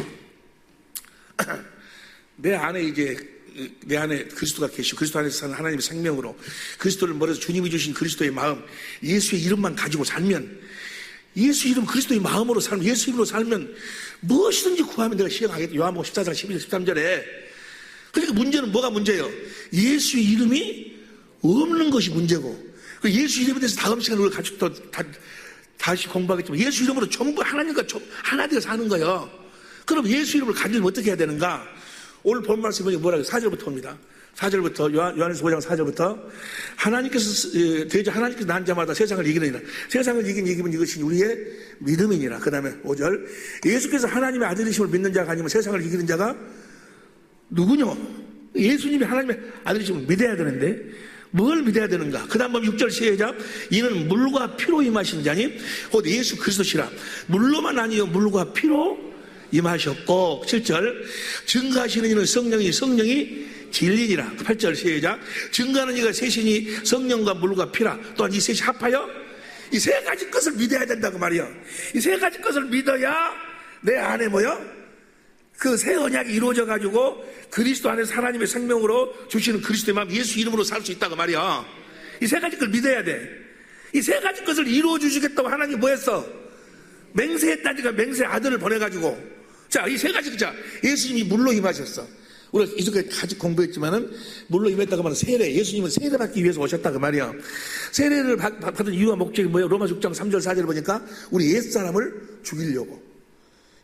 내 안에 그리스도가 계시고 그리스도 안에서 사는 하나님의 생명으로 그리스도를 머리에서 주님이 주신 그리스도의 마음 예수의 이름만 가지고 살면 예수 이름 그리스도의 마음으로 살면 예수 이름으로 살면 무엇이든지 구하면 내가 시행하겠다. 요한복음 14장 12절 13절에 그러니까 문제는 뭐가 문제예요? 예수의 이름이 없는 것이 문제고 그 예수 이름에 대해서 다음 시간에 우리가 같이 또 다시 공부하겠지만 예수 이름으로 전부 하나님과 하나 되어 사는 거예요. 그럼 예수 이름을 가지면 어떻게 해야 되는가? 오늘 본 말씀이 뭐라고 4절부터 옵니다. 4절부터 요한일서 5장 4절부터 하나님께서 난 자마다 세상을 이기느니라. 세상을 이기면 이것이 우리의 믿음이니라. 그 다음에 5절 예수께서 하나님의 아들이심을 믿는 자가 아니면 세상을 이기는 자가 누구냐? 예수님이 하나님의 아들이심을 믿어야 되는데 뭘 믿어야 되는가? 그 다음 6절 시작 이는 물과 피로 임하신 자니 곧 예수 그리스도시라. 물로만 아니요 물과 피로 임하셨고 7절 증거하시는 이는 성령이 진리니라. 8절 시작 증거하는 이가 셋이니 성령과 물과 피라. 또한 이 셋이 합하여 이 세 가지 것을 믿어야 된다고 말이야. 이 세 가지 것을 믿어야 내 안에 뭐야? 그 새 언약이 이루어져 가지고 그리스도 안에서 하나님의 생명으로 주시는 그리스도의 마음 예수 이름으로 살 수 있다고 말이야. 이 세 가지 걸 믿어야 돼. 이 세 가지 것을 이루어 주시겠다고 하나님이 뭐 했어? 맹세했다니까 맹세 아들을 보내가지고 자, 이 세 가지, 자, 예수님이 물로 임하셨어. 우리가 이렇게 같이 공부했지만은, 물로 임했다고 말하면 세례. 예수님은 세례 받기 위해서 오셨다, 그 말이야. 세례를 받은 이유와 목적이 뭐예요? 로마서 6장 3절 4절 보니까, 우리 옛사람을 죽이려고.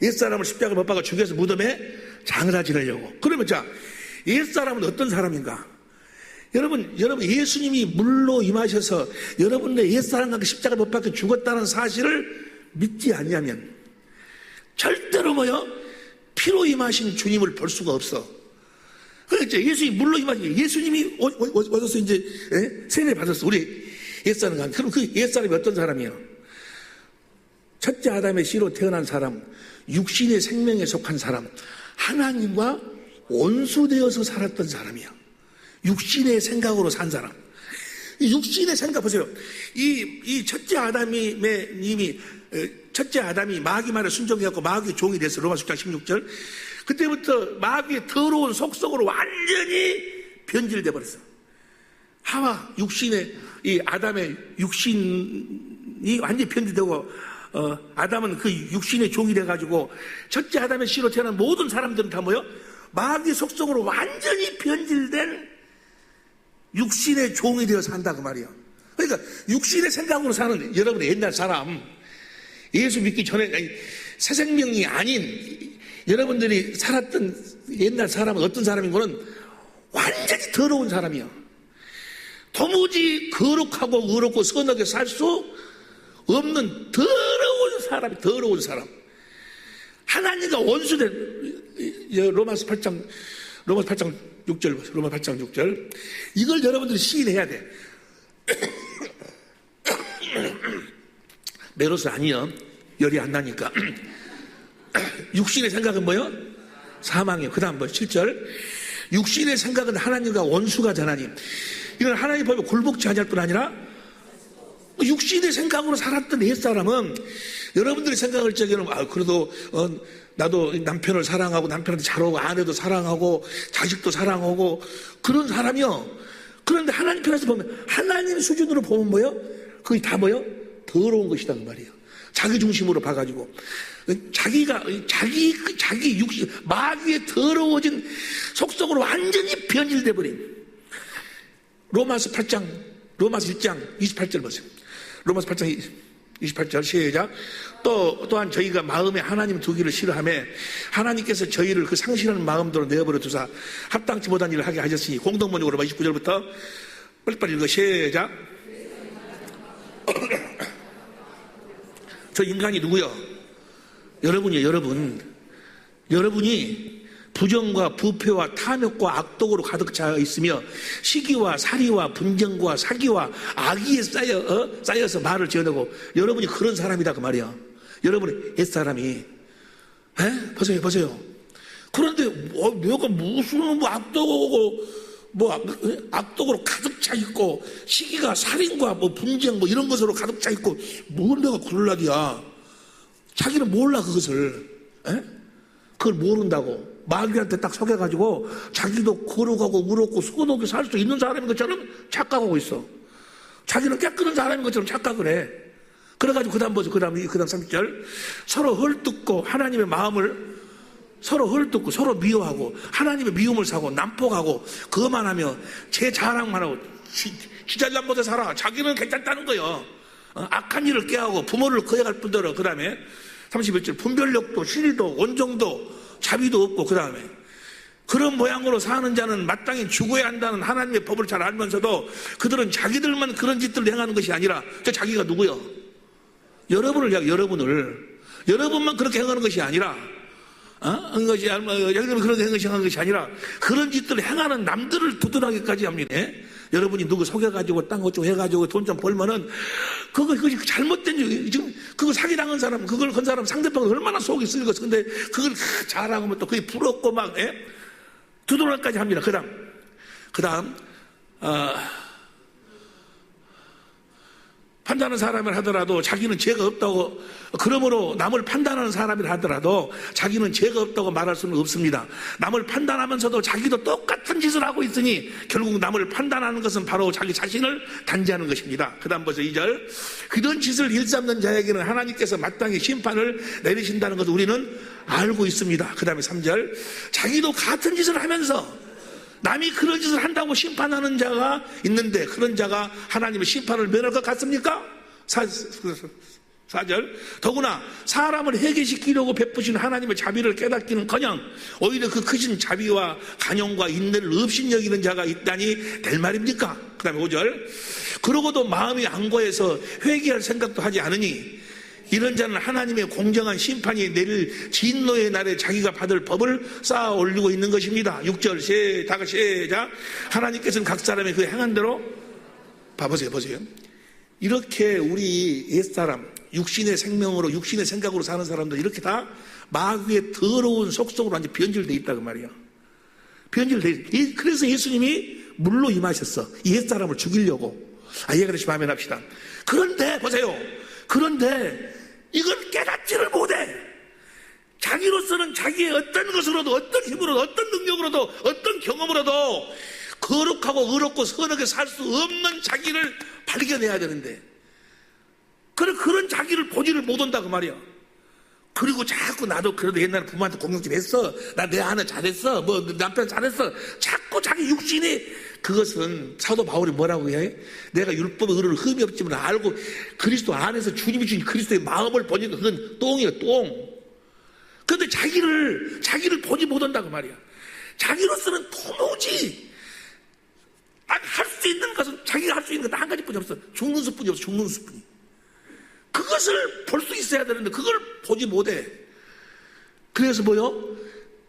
옛사람을 십자가 못 박아 죽여서 무덤에 장사 지내려고. 그러면 자, 옛사람은 어떤 사람인가? 여러분 예수님이 물로 임하셔서 여러분의 옛사람과 십자가 못 박혀 죽었다는 사실을 믿지 않냐면 절대로 피로 임하신 주님을 볼 수가 없어. 그러니까 예수님이 물로 임하신 예수님이 어디서 이제 세례 받았어. 우리 옛사람. 그럼 그 옛사람이 어떤 사람이에요? 첫째 아담의 씨로 태어난 사람, 육신의 생명에 속한 사람, 하나님과 원수되어서 살았던 사람이야. 육신의 생각으로 산 사람. 이 육신의 생각 보세요. 이 첫째 아담이 마귀 말에 순종해갖고 마귀의 종이 됐어. 로마서 6장 16절. 그때부터 마귀의 더러운 속성으로 완전히 변질돼 버렸어. 하와 이 아담의 육신이 완전히 변질되고 아담은 그 육신의 종이 돼가지고 첫째 아담의 씨로 태어난 모든 사람들은 다 마귀의 속성으로 완전히 변질된 육신의 종이 되어 산다 그 말이야. 그러니까 육신의 생각으로 사는 여러분의 옛날 사람, 예수 믿기 전에 새 생명이 아닌 여러분들이 살았던 옛날 사람은 어떤 사람인 거는 완전히 더러운 사람이야. 도무지 거룩하고 의롭고 선하게 살 수 없는 더러운 사람. 하나님과 원수된 로마서 8장 6절. 이걸 여러분들이 시인해야 돼. 메로스 아니요. 열이 안 나니까. 육신의 생각은 뭐요? 사망이요. 그 다음 7절. 육신의 생각은 하나님과 원수가 되나니. 이건 하나님 법에 굴복지 아니할 뿐 아니라 육신의 생각으로 살았던 옛사람은 여러분들이 생각할 적에는 그래도 나도 남편을 사랑하고 남편한테 잘하고 아내도 사랑하고 자식도 사랑하고 그런 사람이요. 그런데 하나님 편에서 보면 하나님 수준으로 보면 뭐요? 그게 다 뭐요? 더러운 것이다 그 말이에요. 자기 중심으로 봐가지고 자기 육신 마귀의 더러워진 속성으로 완전히 변질돼 버린 로마서 1장 28절 보세요. 로마서 8장 28절 시작. 또한 저희가 마음에 하나님 두기를 싫어하며 하나님께서 저희를 그 상실하는 마음대로 내어버려 두사 합당치 못한 일을 하게 하셨으니 공동번역으로 29절부터 빨리빨리 읽어 시작. 저 인간이 누구요? 여러분이요. 여러분이 부정과 부패와 탐욕과 악독으로 가득 차 있으며 시기와 살이와 분쟁과 사기와 악의에 쌓여서 말을 지어내고 여러분이 그런 사람이다 그 말이야. 여러분의 옛사람이 보세요. 그런데 내가 무슨 악독으로 가득 차 있고 시기가 살인과 분쟁 이런 것으로 가득 차 있고 뭘 내가 그럴라디야. 자기는 몰라 그것을. 그걸 모른다고 마귀한테 딱 속여가지고 자기도 거룩하고 의롭고 선하게 살 수 있는 사람인 것처럼 착각하고 있어. 자기는 깨끗한 사람인 것처럼 착각을 해. 그래가지고 그 다음 30절 서로 헐뜯고 하나님의 마음을 서로 헐뜯고 서로 미워하고 하나님의 미움을 사고 난폭하고 그것만 하며 제 자랑만 하고 지 잘난 못해 살아. 자기는 괜찮다는 거예요. 악한 일을 깨하고 부모를 거역할 뿐더러 그 다음에 31절 분별력도 신의도 온정도 자비도 없고 그 다음에 그런 모양으로 사는 자는 마땅히 죽어야 한다는 하나님의 법을 잘 알면서도 그들은 자기들만 그런 짓들을 행하는 것이 아니라 자기가 누구요? 여러분만 그렇게 행하는 것이 아니라 여러분 그런 행하는 것이 아니라 그런 짓들을 행하는 남들을 두둔하기까지 합니다. 여러분이 누구 속여가지고 땅 어쩌고 해가지고 돈 좀 벌면은 그것이 잘못된 지금 그거 사기당한 사람 그걸 건 사람 상대방은 얼마나 속이 쓰리겠어. 근데 그걸 잘하면 또 그게 부럽고 막 두둔하기까지 합니다. 그 다음 판단하는 사람을 하더라도 자기는 죄가 없다고, 그러므로 남을 판단하는 사람이라 하더라도 자기는 죄가 없다고 말할 수는 없습니다. 남을 판단하면서도 자기도 똑같은 짓을 하고 있으니 결국 남을 판단하는 것은 바로 자기 자신을 단죄하는 것입니다. 그 다음 벌써 2절, 그런 짓을 일삼는 자에게는 하나님께서 마땅히 심판을 내리신다는 것을 우리는 알고 있습니다. 그 다음에 3절, 자기도 같은 짓을 하면서 남이 그런 짓을 한다고 심판하는 자가 있는데 그런 자가 하나님의 심판을 면할 것 같습니까? 4절, 더구나 사람을 회개시키려고 베푸신 하나님의 자비를 깨닫기는커녕 오히려 그 크신 자비와 간용과 인내를 없인 여기는 자가 있다니 될 말입니까? 그 다음에 5절, 그러고도 마음이 안고해서 회개할 생각도 하지 않으니 이런 자는 하나님의 공정한 심판이 내릴 진노의 날에 자기가 받을 법을 쌓아 올리고 있는 것입니다. 6절, 다 같이 시작. 하나님께서는 각 사람의 그 행한 대로 봐보세요, 보세요. 이렇게 우리 옛사람, 육신의 생명으로, 육신의 생각으로 사는 사람들 이렇게 다 마귀의 더러운 속성으로 완전 변질되어 있다고 말이야. 변질되어. 그래서 예수님이 물로 임하셨어. 이 옛사람을 죽이려고. 이해가 되시면 아멘 합시다. 그런데 보세요. 그런데 이걸 깨닫지를 못해. 자기로서는 자기의 어떤 것으로도, 어떤 힘으로도, 어떤 능력으로도, 어떤 경험으로도 거룩하고 의롭고 선하게 살 수 없는 자기를 발견해야 되는데 그런 자기를 보지를 못한다 그 말이야. 그리고 자꾸 나도 그래도 옛날에 부모한테 공격 좀 했어, 나 내 아내 잘했어, 뭐 남편 잘했어, 자꾸 자기 육신이. 그것은 사도 바울이 뭐라고 해? 내가 율법의 의를 흠이 없지만 알고 그리스도 안에서 주님이 주신 그리스도의 마음을 보니까 그건 똥이에요, 똥. 그런데 자기를 보지 못한다고 말이야. 자기로서는 도무지 할 수 있는 것은, 자기가 할 수 있는 건 한 가지뿐이 없어. 죽는 수뿐이 없어. 죽는 수뿐이. 그것을 볼 수 있어야 되는데 그걸 보지 못해. 그래서 뭐요?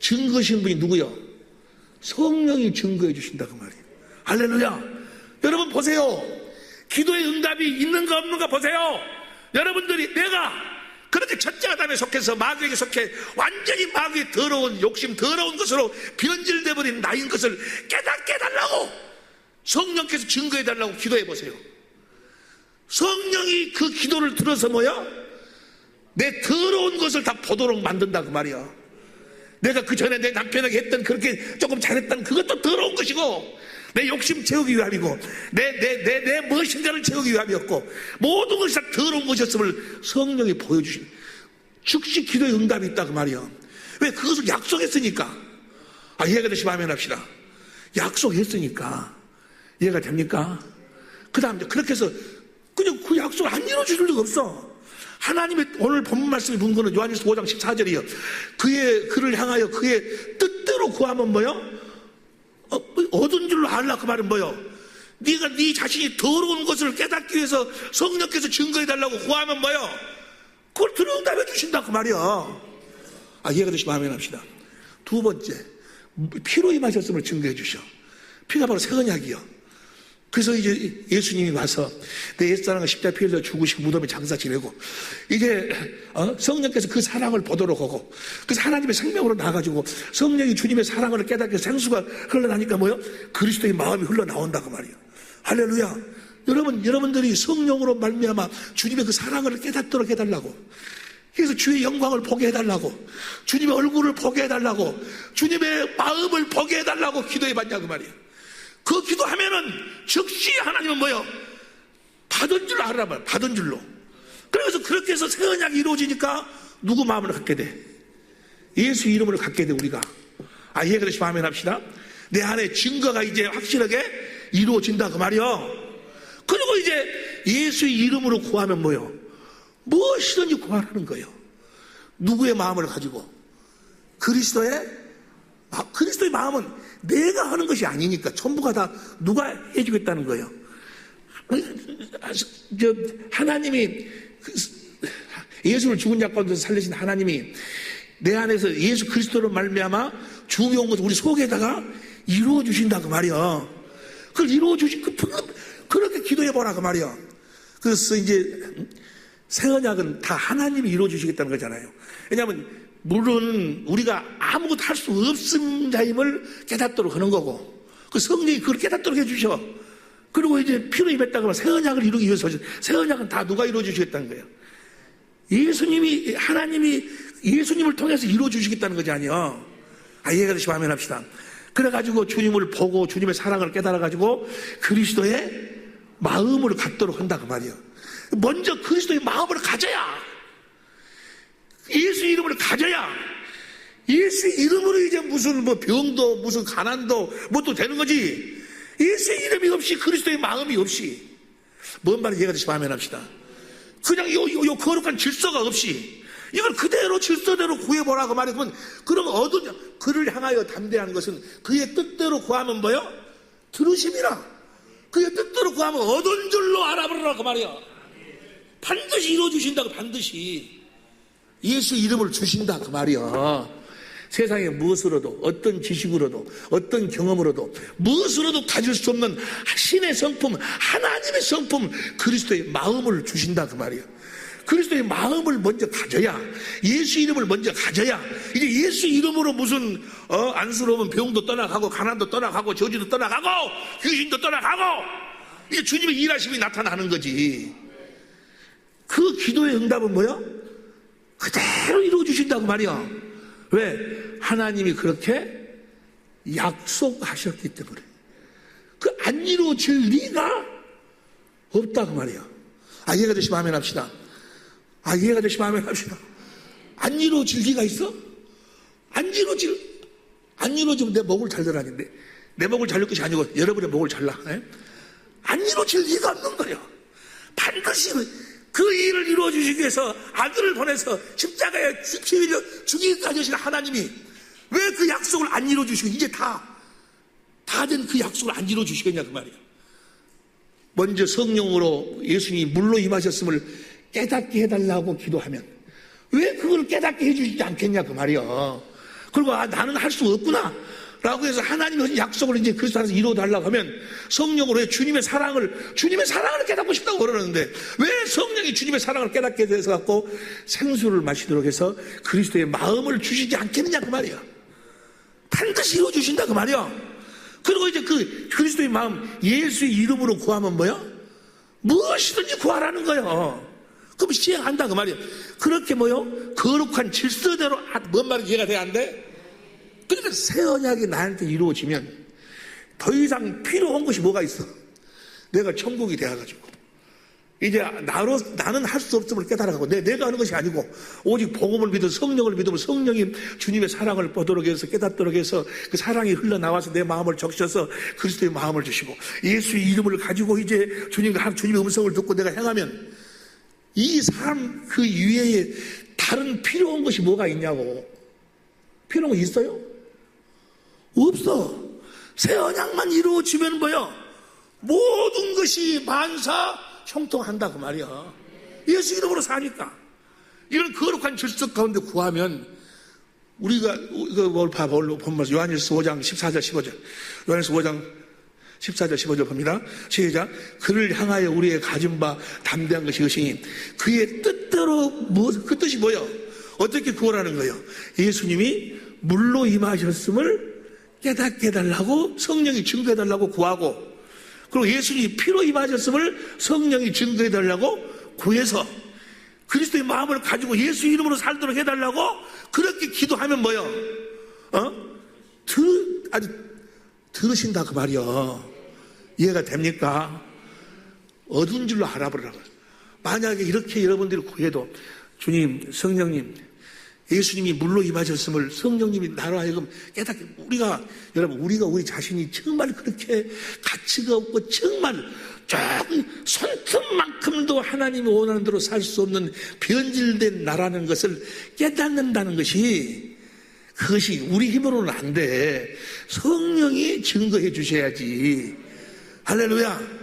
증거신 분이 누구요? 성령이 증거해 주신다고 말이에요. 할렐루야. 여러분 보세요. 기도의 응답이 있는가 없는가 보세요. 여러분들이 내가 그렇게 첫째 아담에 속해서 마귀에게 속해 완전히 마귀의 더러운 욕심, 더러운 것으로 변질돼 버린 나인 것을 깨닫게 해달라고 성령께서 증거해 달라고 기도해 보세요. 성령이 그 기도를 들어서 뭐야? 내 더러운 것을 다 보도록 만든다고 말이야. 내가 그 전에 내 남편에게 했던 그렇게 조금 잘했던 그것도 더러운 것이고, 내 욕심 채우기 위함이고, 내 무엇인가를 채우기 위함이었고, 모든 것이 다 더러운 것이었음을 성령이 보여주신 즉시 기도의 응답이 있다고 말이야. 왜? 그것을 약속했으니까. 이해가 되시면 아멘 합시다. 약속했으니까. 이해가 됩니까? 그 다음 그렇게 해서 그냥 그 약속을 안 이루어줄 리가 없어. 하나님의 오늘 본문 말씀이 본 거는 요한일서 5장 14절이요. 그를 향하여 그의 뜻대로 구하면 뭐요? 얻은 줄로 알라. 그 말은 뭐요? 네가 네 자신이 더러운 것을 깨닫기 위해서 성령께서 증거해 달라고 구하면 뭐요? 그걸 들어응답해 주신다 그 말이야. 이해가 되시면 아멘 합시다. 두 번째, 피로 임하셨음을 증거해 주셔. 피가 바로 새 언약이요. 그래서 이제 예수님이 와서 내 옛사랑을 십자가에 피 흘려 죽으시고 무덤에 장사 지내고 이제 성령께서 그 사랑을 보도록 하고, 그래서 하나님의 생명으로 나가지고 성령이 주님의 사랑을 깨닫게 생수가 흘러나니까 뭐요? 그리스도의 마음이 흘러나온다고 말이에요. 할렐루야. 여러분들이 성령으로 말미암아 주님의 그 사랑을 깨닫도록 해달라고, 그래서 주의 영광을 보게 해달라고, 주님의 얼굴을 보게 해달라고, 주님의 마음을 보게 해달라고 기도해 봤냐고 말이에요. 그 기도하면은 즉시 하나님은 뭐요? 받은 줄 알아 봐. 받은 줄로. 그래서 그렇게 해서 새 언약이 이루어지니까 누구 마음을 갖게 돼? 예수 이름을 갖게 돼 우리가. 이해가 되시면 아멘 합시다. 내 안에 증거가 이제 확실하게 이루어진다 그 말이요. 그리고 이제 예수의 이름으로 구하면 뭐요? 무엇이든지 구하라는 거예요. 누구의 마음을 가지고? 그리스도의 마음은 내가 하는 것이 아니니까 전부가 다 누가 해주겠다는 거예요. 하나님이 예수를 죽은 자 가운데서 살리신 하나님이 내 안에서 예수 그리스도로 말미암아 중요한 것을 우리 속에다가 이루어 주신다 그 말이야. 그걸 이루어 주신 그렇게 기도해 보라 그 말이야. 그래서 이제 새 언약은 다 하나님이 이루어 주시겠다는 거잖아요. 왜냐하면 물론 우리가 아무것도 할 수 없은 자임을 깨닫도록 하는 거고, 그 성령이 그걸 깨닫도록 해주셔. 그리고 이제 피로 입었다고 하면 새 언약을 이루기 위해서 새 언약은 다 누가 이루어 주시겠다는 거예요? 예수님이, 하나님이 예수님을 통해서 이루어 주시겠다는 거지 아니요. 이해가 되시면 아멘 합시다. 그래가지고 주님을 보고 주님의 사랑을 깨달아가지고 그리스도의 마음을 갖도록 한다 그 말이에요. 먼저 그리스도의 마음을 가져야, 예수 이름을 가져야, 예수 이름으로 이제 무슨 뭐 병도 무슨 가난도 뭐 또 되는 거지. 예수의 이름이 없이, 그리스도의 마음이 없이, 뭔 말인지 이해가 되시면 아멘 합시다. 그냥 요 거룩한 질서가 없이 이걸 그대로 질서대로 구해보라고 말했으면, 그러면 얻으냐? 그를 향하여 담대한 것은 그의 뜻대로 구하면 뭐요? 들으심이라. 그의 뜻대로 구하면 얻은 줄로 알아보라고 말이야. 반드시 이루어주신다고, 반드시 예수 이름을 주신다 그 말이야. 세상에 무엇으로도, 어떤 지식으로도, 어떤 경험으로도, 무엇으로도 가질 수 없는 신의 성품, 하나님의 성품, 그리스도의 마음을 주신다 그 말이야. 그리스도의 마음을 먼저 가져야, 예수 이름을 먼저 가져야, 이제 예수 이름으로 무슨 안쓰러우면 병도 떠나가고 가난도 떠나가고 저주도 떠나가고 귀신도 떠나가고 이제 주님의 일하심이 나타나는 거지. 그 기도의 응답은 뭐야? 그대로 이루어 주신다고 말이야. 왜? 하나님이 그렇게 약속하셨기 때문에. 그 안 이루어질 리가 없다고 말이야. 이해가 되시면 아멘 합시다. 이해가 되시면 아멘 합시다. 안 이루어질 리가 있어? 안 이루어지면 내 목을 잘라라는데, 내 목을 자를 것이 아니고 여러분의 목을 잘라. 안 이루어질 리가 없는 거예요. 반드시 그 일을 이루어 주시기 위해서 아들을 보내서 십자가에 죽이기까지 하신 하나님이 왜 그 약속을 안 이루어 주시고, 이제 다 된 그 약속을 안 이루어 주시겠냐 그 말이야. 먼저 성령으로 예수님이 물로 임하셨음을 깨닫게 해달라고 기도하면 왜 그걸 깨닫게 해주시지 않겠냐 그 말이야. 그리고 나는 할 수 없구나 라고 해서 하나님의 약속을 이제 그리스도 안에서 이루어달라고 하면, 성령으로 주님의 사랑을 깨닫고 싶다고 그러는데, 왜 성령이 주님의 사랑을 깨닫게 돼서 갖고 생수를 마시도록 해서 그리스도의 마음을 주시지 않겠느냐 그 말이야. 반드시 이루어주신다 그 말이야. 그리고 이제 그 그리스도의 마음, 예수의 이름으로 구하면 뭐야? 무엇이든지 구하라는 거예요. 그럼 시행한다 그 말이야. 그렇게 뭐요? 거룩한 질서대로. 뭔 말인지 이해가 돼야 안 돼? 그러니까 새 언약이 나한테 이루어지면 더 이상 필요한 것이 뭐가 있어? 내가 천국이 되어가지고 이제 나는 할 수 없음을 깨달아가고, 내가 하는 것이 아니고 오직 복음을 믿어 성령을 믿으면 성령이 주님의 사랑을 보도록 해서 깨닫도록 해서 그 사랑이 흘러나와서 내 마음을 적셔서 그리스도의 마음을 주시고, 예수의 이름을 가지고 이제 주님의 음성을 듣고 내가 행하면, 이 삶 그 이외에 다른 필요한 것이 뭐가 있냐고. 필요한 거 있어요? 없어. 새 언약만 이루어지면 뭐야? 모든 것이 만사 형통한다 그 말이야. 예수 이름으로 사니까. 이런 거룩한 질서 가운데 구하면, 우리가 뭘 보면 요한일서 5장 14절 15절, 요한일서 5장 14절 15절 봅니다. 시작. 그를 향하여 우리의 가진 바 담대한 것이 이것이니 그의 뜻대로, 그 뜻이 뭐예요? 어떻게 구하라는 거예요? 예수님이 물로 임하셨음을 깨닫게 해달라고, 성령이 증거해달라고 구하고, 그리고 예수님이 피로 임하셨음을 성령이 증거해달라고 구해서 그리스도의 마음을 가지고 예수 이름으로 살도록 해달라고 그렇게 기도하면 뭐요? 아주 들으신다 그 말이요. 이해가 됩니까? 얻은 줄로 알아보라고. 만약에 이렇게 여러분들이 구해도, 주님, 성령님, 예수님이 물로 임하셨음을 성령님이 나로 하여금 깨닫게, 여러분, 우리가 우리 자신이 정말 그렇게 가치가 없고 정말 조금 손톱만큼도 하나님이 원하는 대로 살 수 없는 변질된 나라는 것을 깨닫는다는 것이, 그것이 우리 힘으로는 안 돼. 성령이 증거해 주셔야지. 할렐루야.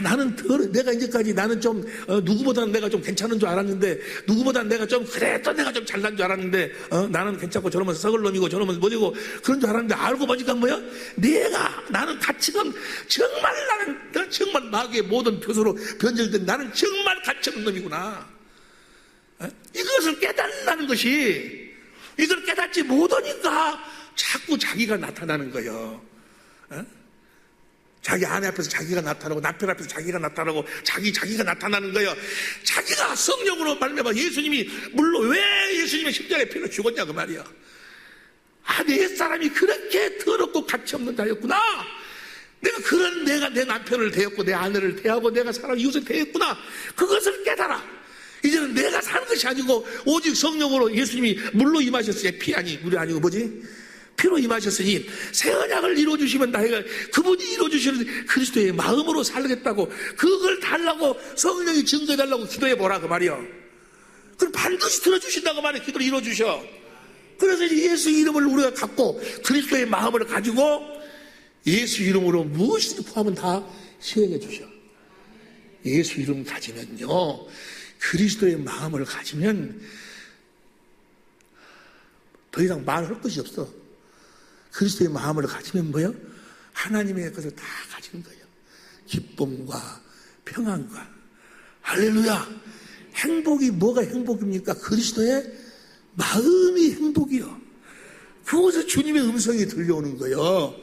나는 내가 이제까지 나는 좀 누구보다는 내가 좀 괜찮은 줄 알았는데, 누구보다는 내가 좀 그래도 내가 좀 잘난 줄 알았는데, 나는 괜찮고 저놈은 썩을 놈이고 저놈은 뭐지고 그런 줄 알았는데, 알고 보니까 뭐야? 나는 가치가 나는 정말 마귀의 모든 표소로 변질된, 나는 정말 가치 없는 놈이구나. 이것을 깨달는 것이, 이걸 깨닫지 못하니까 자꾸 자기가 나타나는 거예요. 자기 아내 앞에서 자기가 나타나고 남편 앞에서 자기가 나타나고 자기가 나타나는 거예요. 자기가 성령으로 말미암아 예수님이 물론 왜 예수님의 십자가의 피로 죽었냐 그 말이야. 아, 내 사람이 그렇게 더럽고 가치없는 자였구나. 내가 내 남편을 대했고 내 아내를 대하고 내가 사람 이웃을 대했구나. 그것을 깨달아. 이제는 내가 사는 것이 아니고 오직 성령으로 예수님이 물로 임하셨으니 피 아니 물이 아니고 뭐지? 피로 임하셨으니 새 언약을 이루어주시면 나이가 그분이 이루어주시는 그리스도의 마음으로 살겠다고 그걸 달라고 성령이 증거해달라고 기도해보라 그 말이야. 그럼 반드시 들어주신다고 말이야. 기도를 이루어주셔. 그래서 이제 예수 이름을 우리가 갖고 그리스도의 마음을 가지고 예수 이름으로 무엇이든 구하면 다 시행해 주셔. 예수 이름 가지면요, 그리스도의 마음을 가지면 더 이상 말할 것이 없어. 그리스도의 마음을 가지면 뭐요? 하나님의 것을 다 가지는 거예요. 기쁨과 평안과 할렐루야. 행복이 뭐가 행복입니까? 그리스도의 마음이 행복이요. 그곳에 주님의 음성이 들려오는 거예요.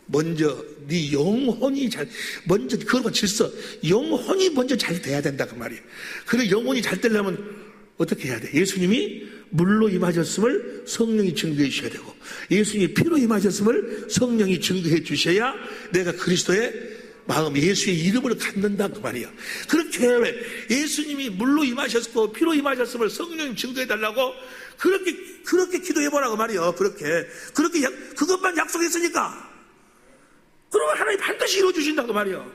먼저 네 영혼이 먼저 그건 질서. 영혼이 먼저 잘 돼야 된다 그 말이에요. 그래 영혼이 잘 되려면 어떻게 해야 돼? 예수님이 물로 임하셨음을 성령이 증거해 주셔야 되고 예수님이 피로 임하셨음을 성령이 증거해 주셔야 내가 그리스도의 마음, 예수의 이름을 갖는다 그 말이야. 그렇게 예수님이 물로 임하셨고 피로 임하셨음을 성령이 증거해 달라고 그렇게 기도해보라고 말이요. 그렇게 그것만 약속했으니까 그러면 하나님 반드시 이루어주신다고 말이요.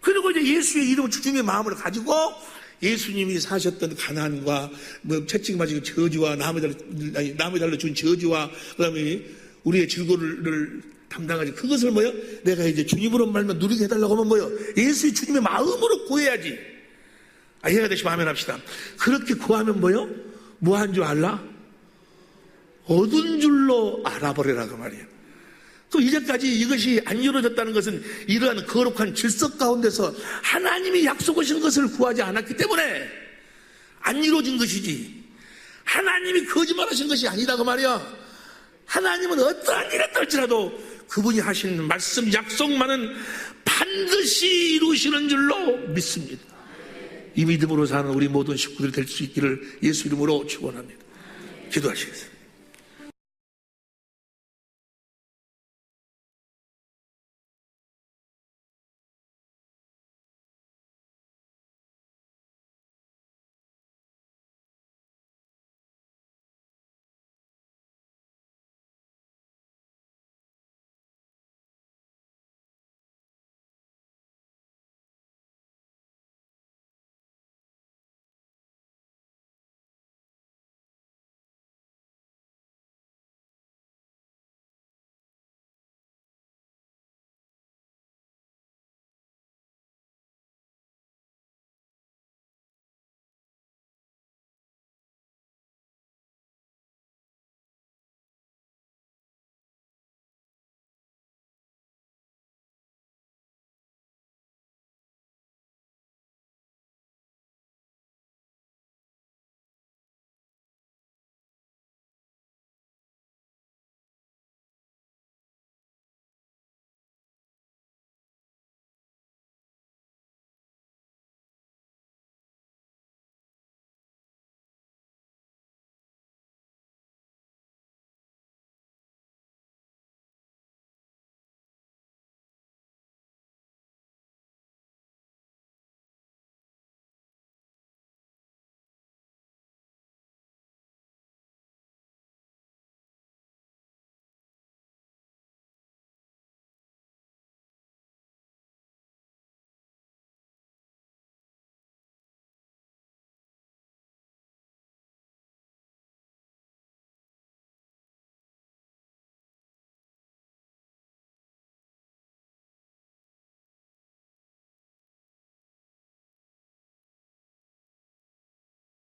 그리고 이제 예수의 이름을 주님의 마음을 가지고 예수님이 사셨던 가난과 뭐 채찍 맞은 저주와 남의 달로 준 저주와 그다음에 우리의 즐거움을 담당하지. 그것을 뭐요? 내가 이제 주님으로 말면 누리게 해달라고 하면 뭐요? 예수의 주님의 마음으로 구해야지. 이해가 되시면 아멘 합시다. 그렇게 구하면 뭐요? 뭐 한 줄 알라? 얻은 줄로 알아버리라 그 말이에요. 또 이제까지 이것이 안 이루어졌다는 것은 이러한 거룩한 질서 가운데서 하나님이 약속하신 것을 구하지 않았기 때문에 안 이루어진 것이지 하나님이 거짓말하신 것이 아니다 그 말이야. 하나님은 어떠한 일에 떨지라도 그분이 하신 말씀 약속만은 반드시 이루시는 줄로 믿습니다. 이 믿음으로 사는 우리 모든 식구들이 될 수 있기를 예수 이름으로 축원합니다. 기도하시겠습니다.